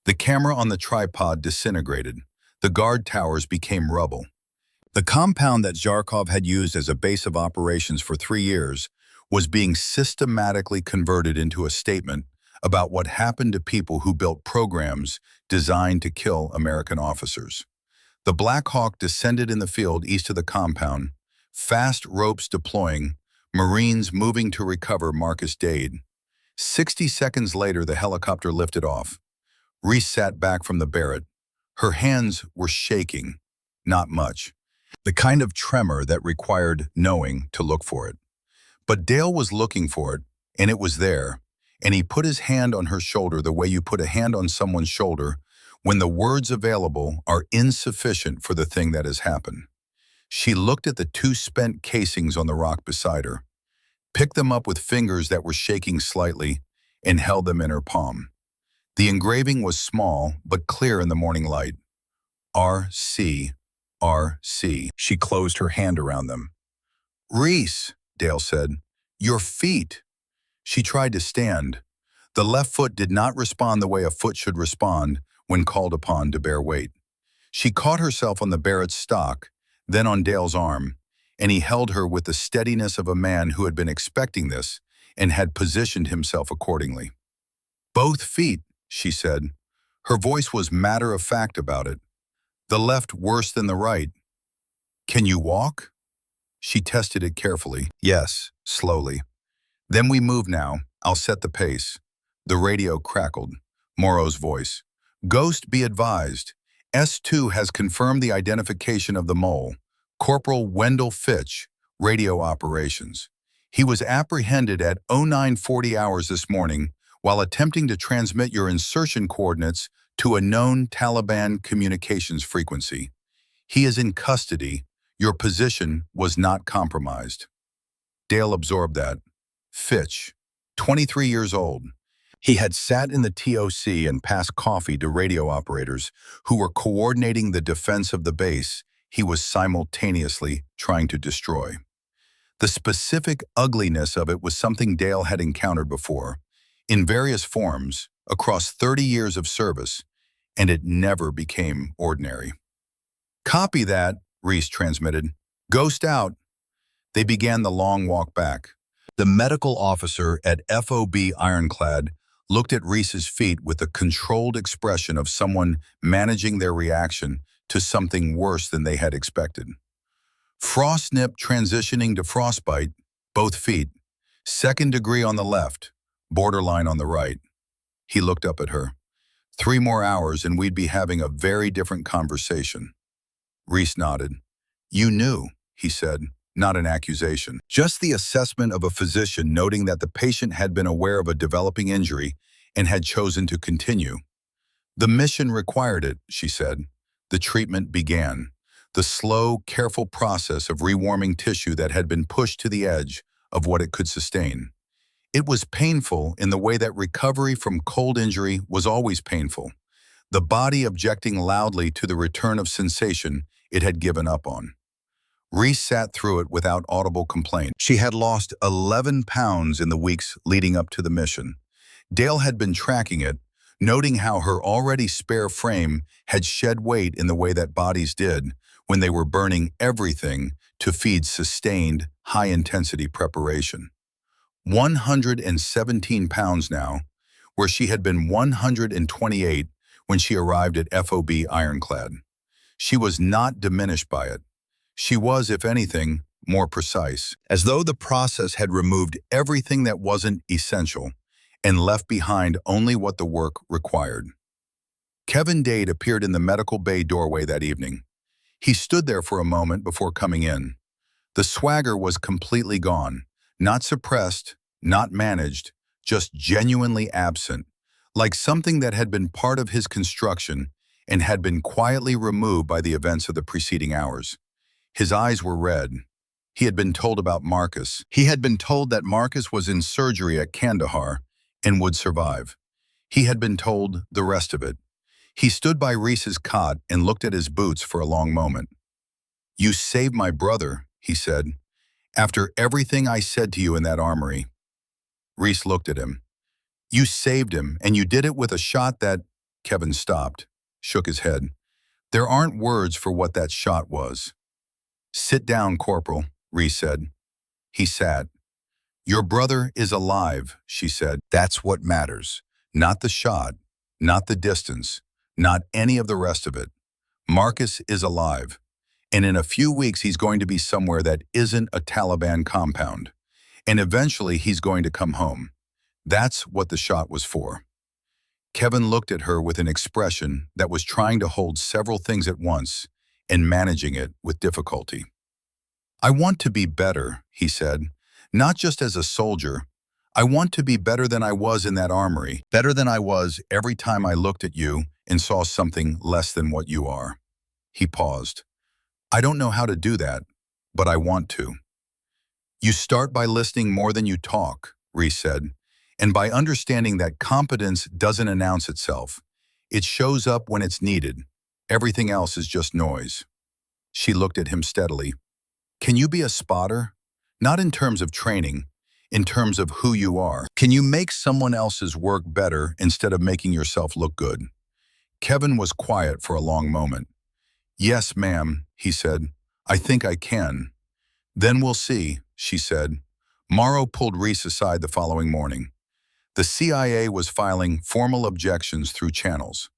The camera on the tripod disintegrated. The guard towers became rubble. The compound that Zharkov had used as a base of operations for 3 years was being systematically converted into a statement about what happened to people who built programs designed to kill American officers. The Black Hawk descended in the field east of the compound, fast ropes deploying, Marines moving to recover Marcus Dade. 60 seconds later, the helicopter lifted off. Reese sat back from the Barrett. Her hands were shaking, not much. The kind of tremor that required knowing to look for it. But Dale was looking for it, and it was there, and he put his hand on her shoulder the way you put a hand on someone's shoulder when the words available are insufficient for the thing that has happened. She looked at the 2 spent casings on the rock beside her, picked them up with fingers that were shaking slightly, and held them in her palm. The engraving was small but clear in the morning light. RC. RC. She closed her hand around them. Reese, Dale said, your feet. She tried to stand. The left foot did not respond the way a foot should respond when called upon to bear weight. She caught herself on the Barrett's stock, then on Dale's arm, and he held her with the steadiness of a man who had been expecting this and had positioned himself accordingly. Both feet, she said. Her voice was matter-of-fact about it. The left worse than the right. Can you walk? She tested it carefully. Yes, slowly. Then we move now. I'll set the pace. The radio crackled. Morrow's voice. Ghost, be advised. S2 has confirmed the identification of the mole. Corporal Wendell Fitch, radio operations. He was apprehended at 0940 hours this morning while attempting to transmit your insertion coordinates to a known Taliban communications frequency. He is in custody. Your position was not compromised. Dale absorbed that. Fitch, 23 years old. He had sat in the TOC and passed coffee to radio operators who were coordinating the defense of the base he was simultaneously trying to destroy. The specific ugliness of it was something Dale had encountered before, in various forms, across 30 years of service, and it never became ordinary. Copy that, Reese transmitted. Ghost out. They began the long walk back. The medical officer at FOB Ironclad looked at Reese's feet with the controlled expression of someone managing their reaction to something worse than they had expected. Frost nip transitioning to frostbite, both feet. 2nd degree on the left, borderline on the right. He looked up at her. 3 more hours and we'd be having a very different conversation. Reese nodded. You knew, he said, not an accusation. Just the assessment of a physician noting that the patient had been aware of a developing injury and had chosen to continue. The mission required it, she said. The treatment began. The slow, careful process of rewarming tissue that had been pushed to the edge of what it could sustain. It was painful in the way that recovery from cold injury was always painful, the body objecting loudly to the return of sensation it had given up on. Reese sat through it without audible complaint. She had lost 11 pounds in the weeks leading up to the mission. Dale had been tracking it, noting how her already spare frame had shed weight in the way that bodies did when they were burning everything to feed sustained, high-intensity preparation. 117 pounds now, where she had been 128 when she arrived at FOB Ironclad. She was not diminished by it. She was, if anything, more precise, as though the process had removed everything that wasn't essential and left behind only what the work required. Kevin Dade appeared in the medical bay doorway that evening. He stood there for a moment before coming in. The swagger was completely gone, not suppressed, not managed, just genuinely absent, like something that had been part of his construction and had been quietly removed by the events of the preceding hours. His eyes were red. He had been told about Marcus. He had been told that Marcus was in surgery at Kandahar and would survive. He had been told the rest of it. He stood by Reese's cot and looked at his boots for a long moment. "You saved my brother," he said, "after everything I said to you in that armory." Reese looked at him. "You saved him, and you did it with a shot that—" Kevin stopped, shook his head. "There aren't words for what that shot was." "Sit down, Corporal," Reese said. He sat. "Your brother is alive," she said. "That's what matters. Not the shot, not the distance, not any of the rest of it. Marcus is alive, and in a few weeks he's going to be somewhere that isn't a Taliban compound. And eventually he's going to come home. That's what the shot was for." Kevin looked at her with an expression that was trying to hold several things at once and managing it with difficulty. "I want to be better," he said, "not just as a soldier. I want to be better than I was in that armory, better than I was every time I looked at you and saw something less than what you are." He paused. "I don't know how to do that, but I want to." "You start by listening more than you talk," Reese said, "and by understanding that competence doesn't announce itself. It shows up when it's needed. Everything else is just noise." She looked at him steadily. "Can you be a spotter? Not in terms of training, in terms of who you are. Can you make someone else's work better instead of making yourself look good?" Kevin was quiet for a long moment. "Yes, ma'am," he said. "I think I can." "Then we'll see," she said. Morrow pulled Reese aside the following morning. The CIA was filing formal objections through channels.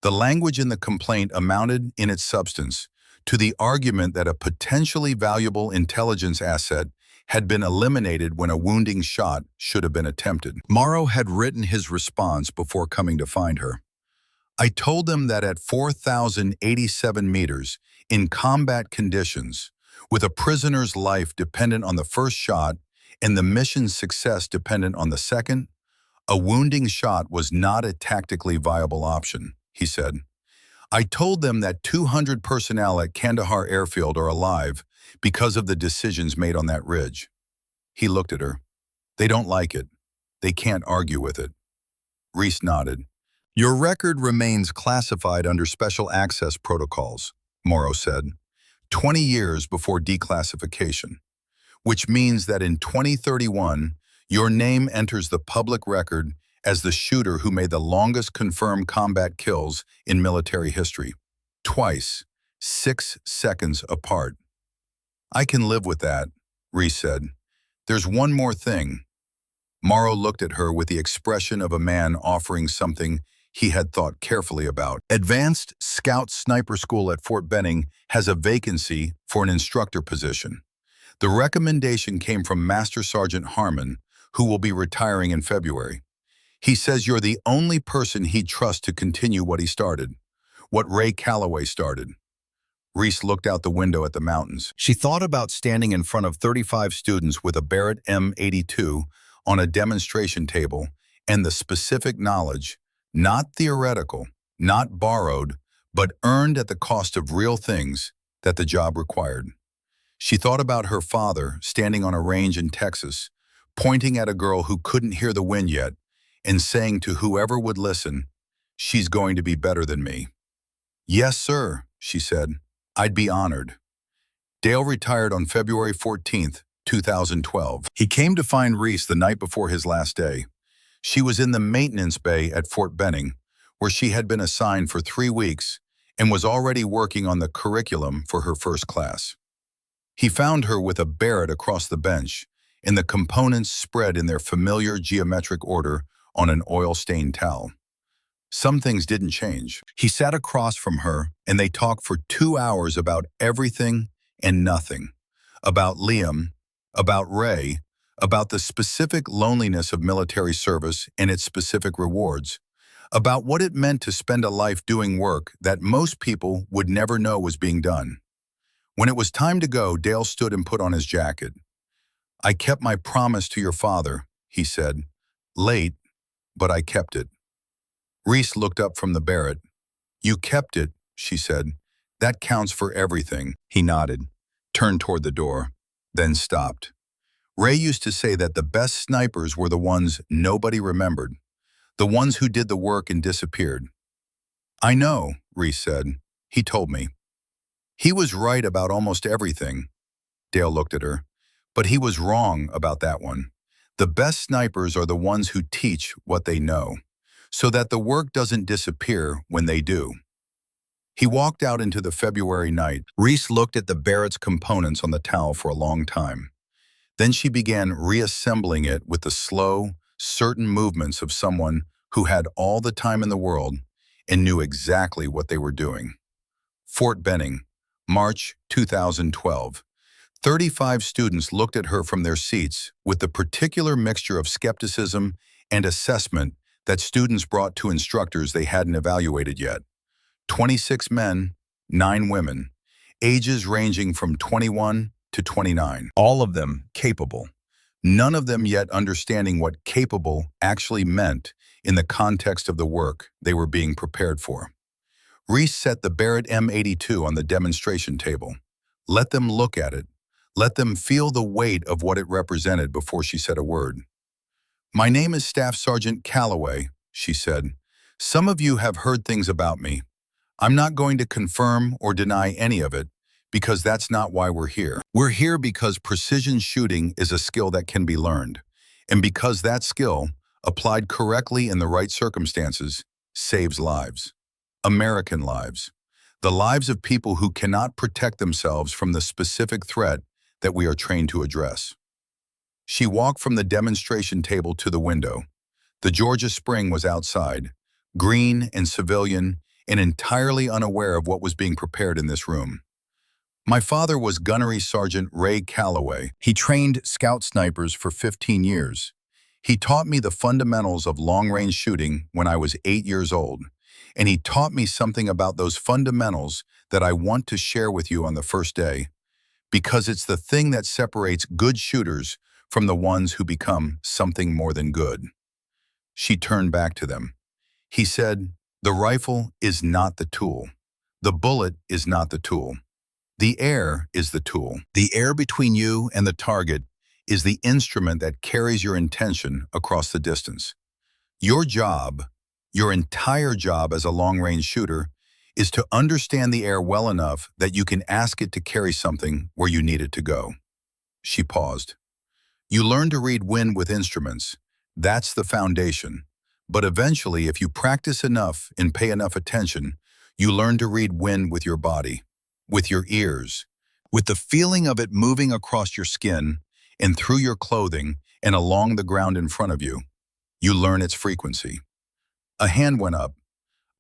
The language in the complaint amounted, in its substance, to the argument that a potentially valuable intelligence asset had been eliminated when a wounding shot should have been attempted. Morrow had written his response before coming to find her. "I told them that at 4,087 meters, in combat conditions, with a prisoner's life dependent on the first shot and the mission's success dependent on the second, a wounding shot was not a tactically viable option," he said. "I told them that 200 personnel at Kandahar Airfield are alive because of the decisions made on that ridge." He looked at her. "They don't like it. They can't argue with it." Reese nodded. "Your record remains classified under special access protocols," Morrow said, 20 years before declassification, which means that in 2031, your name enters the public record as the shooter who made the longest confirmed combat kills in military history. Twice, 6 seconds apart. "I can live with that," Reese said. "There's one more thing." Morrow looked at her with the expression of a man offering something he had thought carefully about. "Advanced Scout Sniper School at Fort Benning has a vacancy for an instructor position. The recommendation came from Master Sergeant Harmon, who will be retiring in February. He says you're the only person he'd trust to continue what he started, what Ray Calloway started." Reese looked out the window at the mountains. She thought about standing in front of 35 students with a Barrett M82 on a demonstration table and the specific knowledge, not theoretical, not borrowed, but earned at the cost of real things, that the job required. She thought about her father standing on a range in Texas, pointing at a girl who couldn't hear the wind yet, and saying to whoever would listen, "She's going to be better than me." "Yes, sir," she said. "I'd be honored." Dale retired on February 14th, 2012. He came to find Reese the night before his last day. She was in the maintenance bay at Fort Benning, where she had been assigned for 3 weeks and was already working on the curriculum for her first class. He found her with a Barrett across the bench and the components spread in their familiar geometric order on an oil-stained towel. Some things didn't change. He sat across from her, and they talked for 2 hours about everything and nothing. About Liam, about Ray, about the specific loneliness of military service and its specific rewards, about what it meant to spend a life doing work that most people would never know was being done. When it was time to go, Dale stood and put on his jacket. "I kept my promise to your father," he said. "Late, but I kept it." Reese looked up from the Barrett. "You kept it," she said. "That counts for everything." He nodded, turned toward the door, then stopped. Ray used to say that the best snipers were the ones nobody remembered, the ones who did the work and disappeared. "I know," Reese said. "He told me." "He was right about almost everything." Dale looked at her. "But he was wrong about that one. The best snipers are the ones who teach what they know, so that the work doesn't disappear when they do." He walked out into the February night. Reese looked at the Barrett's components on the towel for a long time. Then she began reassembling it with the slow, certain movements of someone who had all the time in the world and knew exactly what they were doing. Fort Benning, March 2012. 35 students looked at her from their seats with the particular mixture of skepticism and assessment that students brought to instructors they hadn't evaluated yet. 26 men, 9 women, ages ranging from 21 to 29. All of them capable. None of them yet understanding what capable actually meant in the context of the work they were being prepared for. Reese set the Barrett M82 on the demonstration table. Let them look at it. Let them feel the weight of what it represented before she said a word. "My name is Staff Sergeant Calloway," she said. "Some of you have heard things about me. I'm not going to confirm or deny any of it, because that's not why we're here. We're here because precision shooting is a skill that can be learned, and because that skill, applied correctly in the right circumstances, saves lives. American lives. The lives of people who cannot protect themselves from the specific threat that we are trained to address." She walked from the demonstration table to the window. The Georgia Spring was outside, green and civilian, and entirely unaware of what was being prepared in this room. "My father was Gunnery Sergeant Ray Calloway. He trained scout snipers for 15 years. He taught me the fundamentals of long-range shooting when I was 8 years old, and he taught me something about those fundamentals that I want to share with you on the first day, because it's the thing that separates good shooters from the ones who become something more than good." She turned back to them. He said, "The rifle is not the tool. The bullet is not the tool. The air is the tool. The air between you and the target is the instrument that carries your intention across the distance. Your job, your entire job as a long-range shooter, is to understand the air well enough that you can ask it to carry something where you need it to go." She paused. "You learn to read wind with instruments. That's the foundation. But eventually, if you practice enough and pay enough attention, you learn to read wind with your body, with your ears, with the feeling of it moving across your skin and through your clothing and along the ground in front of you. You learn its frequency." A hand went up.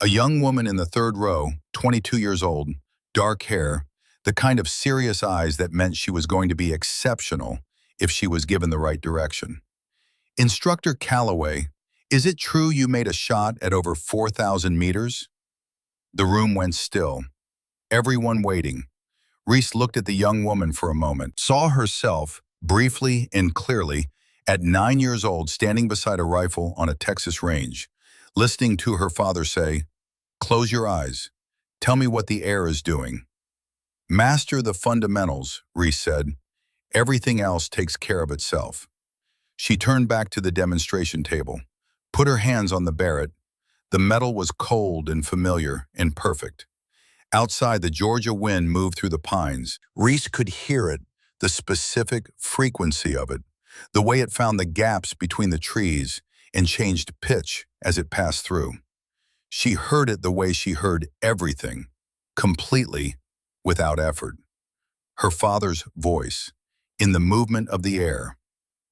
A young woman in the third row, 22 years old, dark hair, the kind of serious eyes that meant she was going to be exceptional if she was given the right direction. "Instructor Calloway, is it true you made a shot at over 4,000 meters?" The room went still, everyone waiting. Reese looked at the young woman for a moment, saw herself, briefly and clearly, at 9 years old standing beside a rifle on a Texas range, listening to her father say, "Close your eyes. Tell me what the air is doing." "Master the fundamentals," Reese said. "Everything else takes care of itself." She turned back to the demonstration table, put her hands on the Barrett. The metal was cold and familiar and perfect. Outside, the Georgia wind moved through the pines. Reese could hear it, the specific frequency of it, the way it found the gaps between the trees and changed pitch as it passed through. She heard it the way she heard everything, completely, without effort. Her father's voice, in the movement of the air.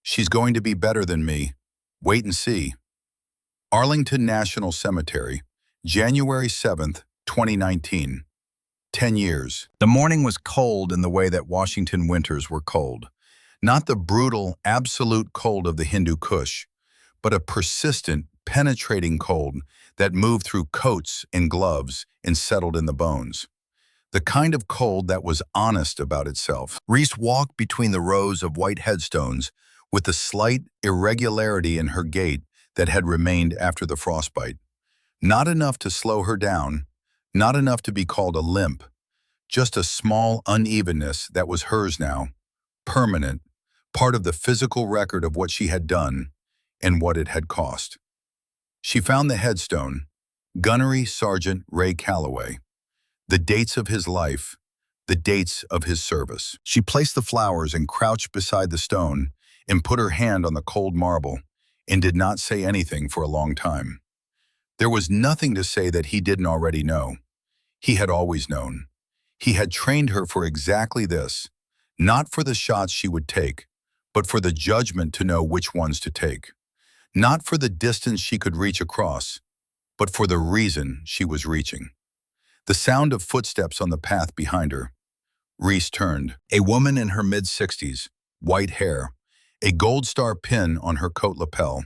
She's going to be better than me. Wait and see. Arlington National Cemetery, January 7th, 2019. 10 years. The morning was cold in the way that Washington winters were cold. Not the brutal, absolute cold of the Hindu Kush, but a persistent, penetrating cold that moved through coats and gloves and settled in the bones. The kind of cold that was honest about itself. Reese walked between the rows of white headstones with the slight irregularity in her gait that had remained after the frostbite. Not enough to slow her down, not enough to be called a limp, just a small unevenness that was hers now, permanent, part of the physical record of what she had done and what it had cost. She found the headstone, Gunnery Sergeant Ray Calloway, the dates of his life, the dates of his service. She placed the flowers and crouched beside the stone and put her hand on the cold marble and did not say anything for a long time. There was nothing to say that he didn't already know. He had always known. He had trained her for exactly this, not for the shots she would take, but for the judgment to know which ones to take. Not for the distance she could reach across, but for the reason she was reaching. The sound of footsteps on the path behind her. Reese turned. A woman in her mid-60s, white hair, a gold star pin on her coat lapel,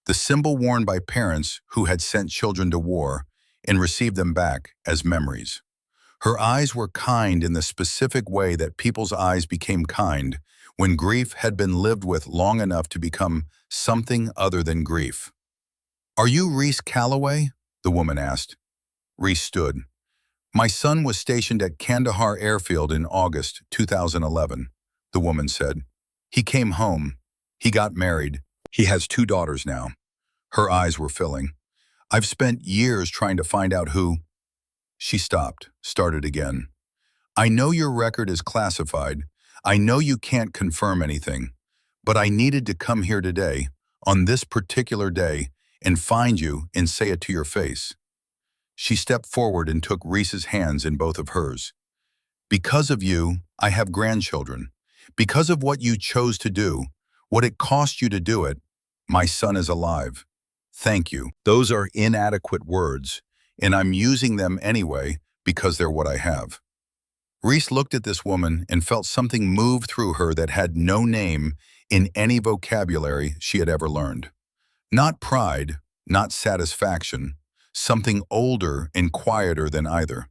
the symbol worn by parents who had sent children to war and received them back as memories. Her eyes were kind in the specific way that people's eyes became kind when grief had been lived with long enough to become something other than grief. "Are you Reese Calloway?" the woman asked. Reese stood. "My son was stationed at Kandahar Airfield in August 2011, the woman said. "He came home. He got married. He has 2 daughters now." Her eyes were filling. "I've spent years trying to find out who—" She stopped, started again. "I know your record is classified. I know you can't confirm anything. But I needed to come here today, on this particular day, and find you and say it to your face." She stepped forward and took Reese's hands in both of hers. "Because of you, I have grandchildren. Because of what you chose to do, what it cost you to do it, my son is alive. Thank you." Those are inadequate words, and I'm using them anyway because they're what I have. Reese looked at this woman and felt something move through her that had no name in any vocabulary she had ever learned. Not pride, not satisfaction, something older and quieter than either.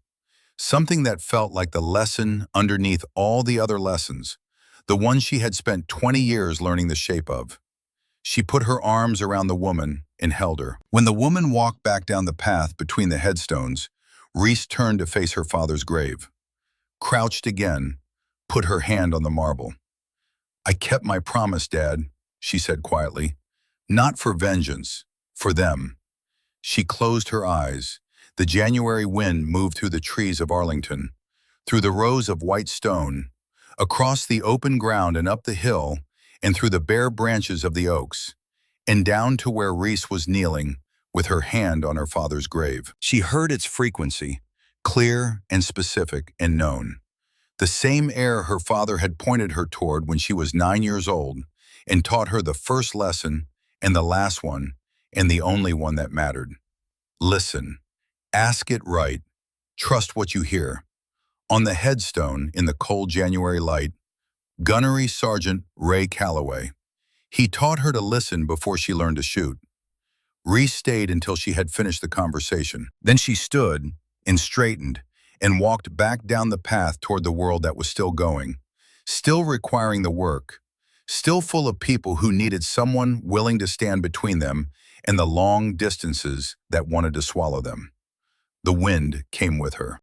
Something that felt like the lesson underneath all the other lessons, the one she had spent 20 years learning the shape of. She put her arms around the woman and held her. When the woman walked back down the path between the headstones, Reese turned to face her father's grave. Crouched again, put her hand on the marble. "I kept my promise, Dad," she said quietly. "Not for vengeance, for them." She closed her eyes. The January wind moved through the trees of Arlington, through the rows of white stone, across the open ground and up the hill, and through the bare branches of the oaks, and down to where Reese was kneeling, with her hand on her father's grave. She heard its frequency, clear and specific and known. The same air her father had pointed her toward when she was 9 years old and taught her the first lesson and the last one and the only one that mattered. Listen, ask it right, trust what you hear. On the headstone in the cold January light, Gunnery Sergeant Ray Calloway. He taught her to listen before she learned to shoot. Reese stayed until she had finished the conversation. Then she stood and straightened and walked back down the path toward the world that was still going, still requiring the work, still full of people who needed someone willing to stand between them and the long distances that wanted to swallow them. The wind came with her.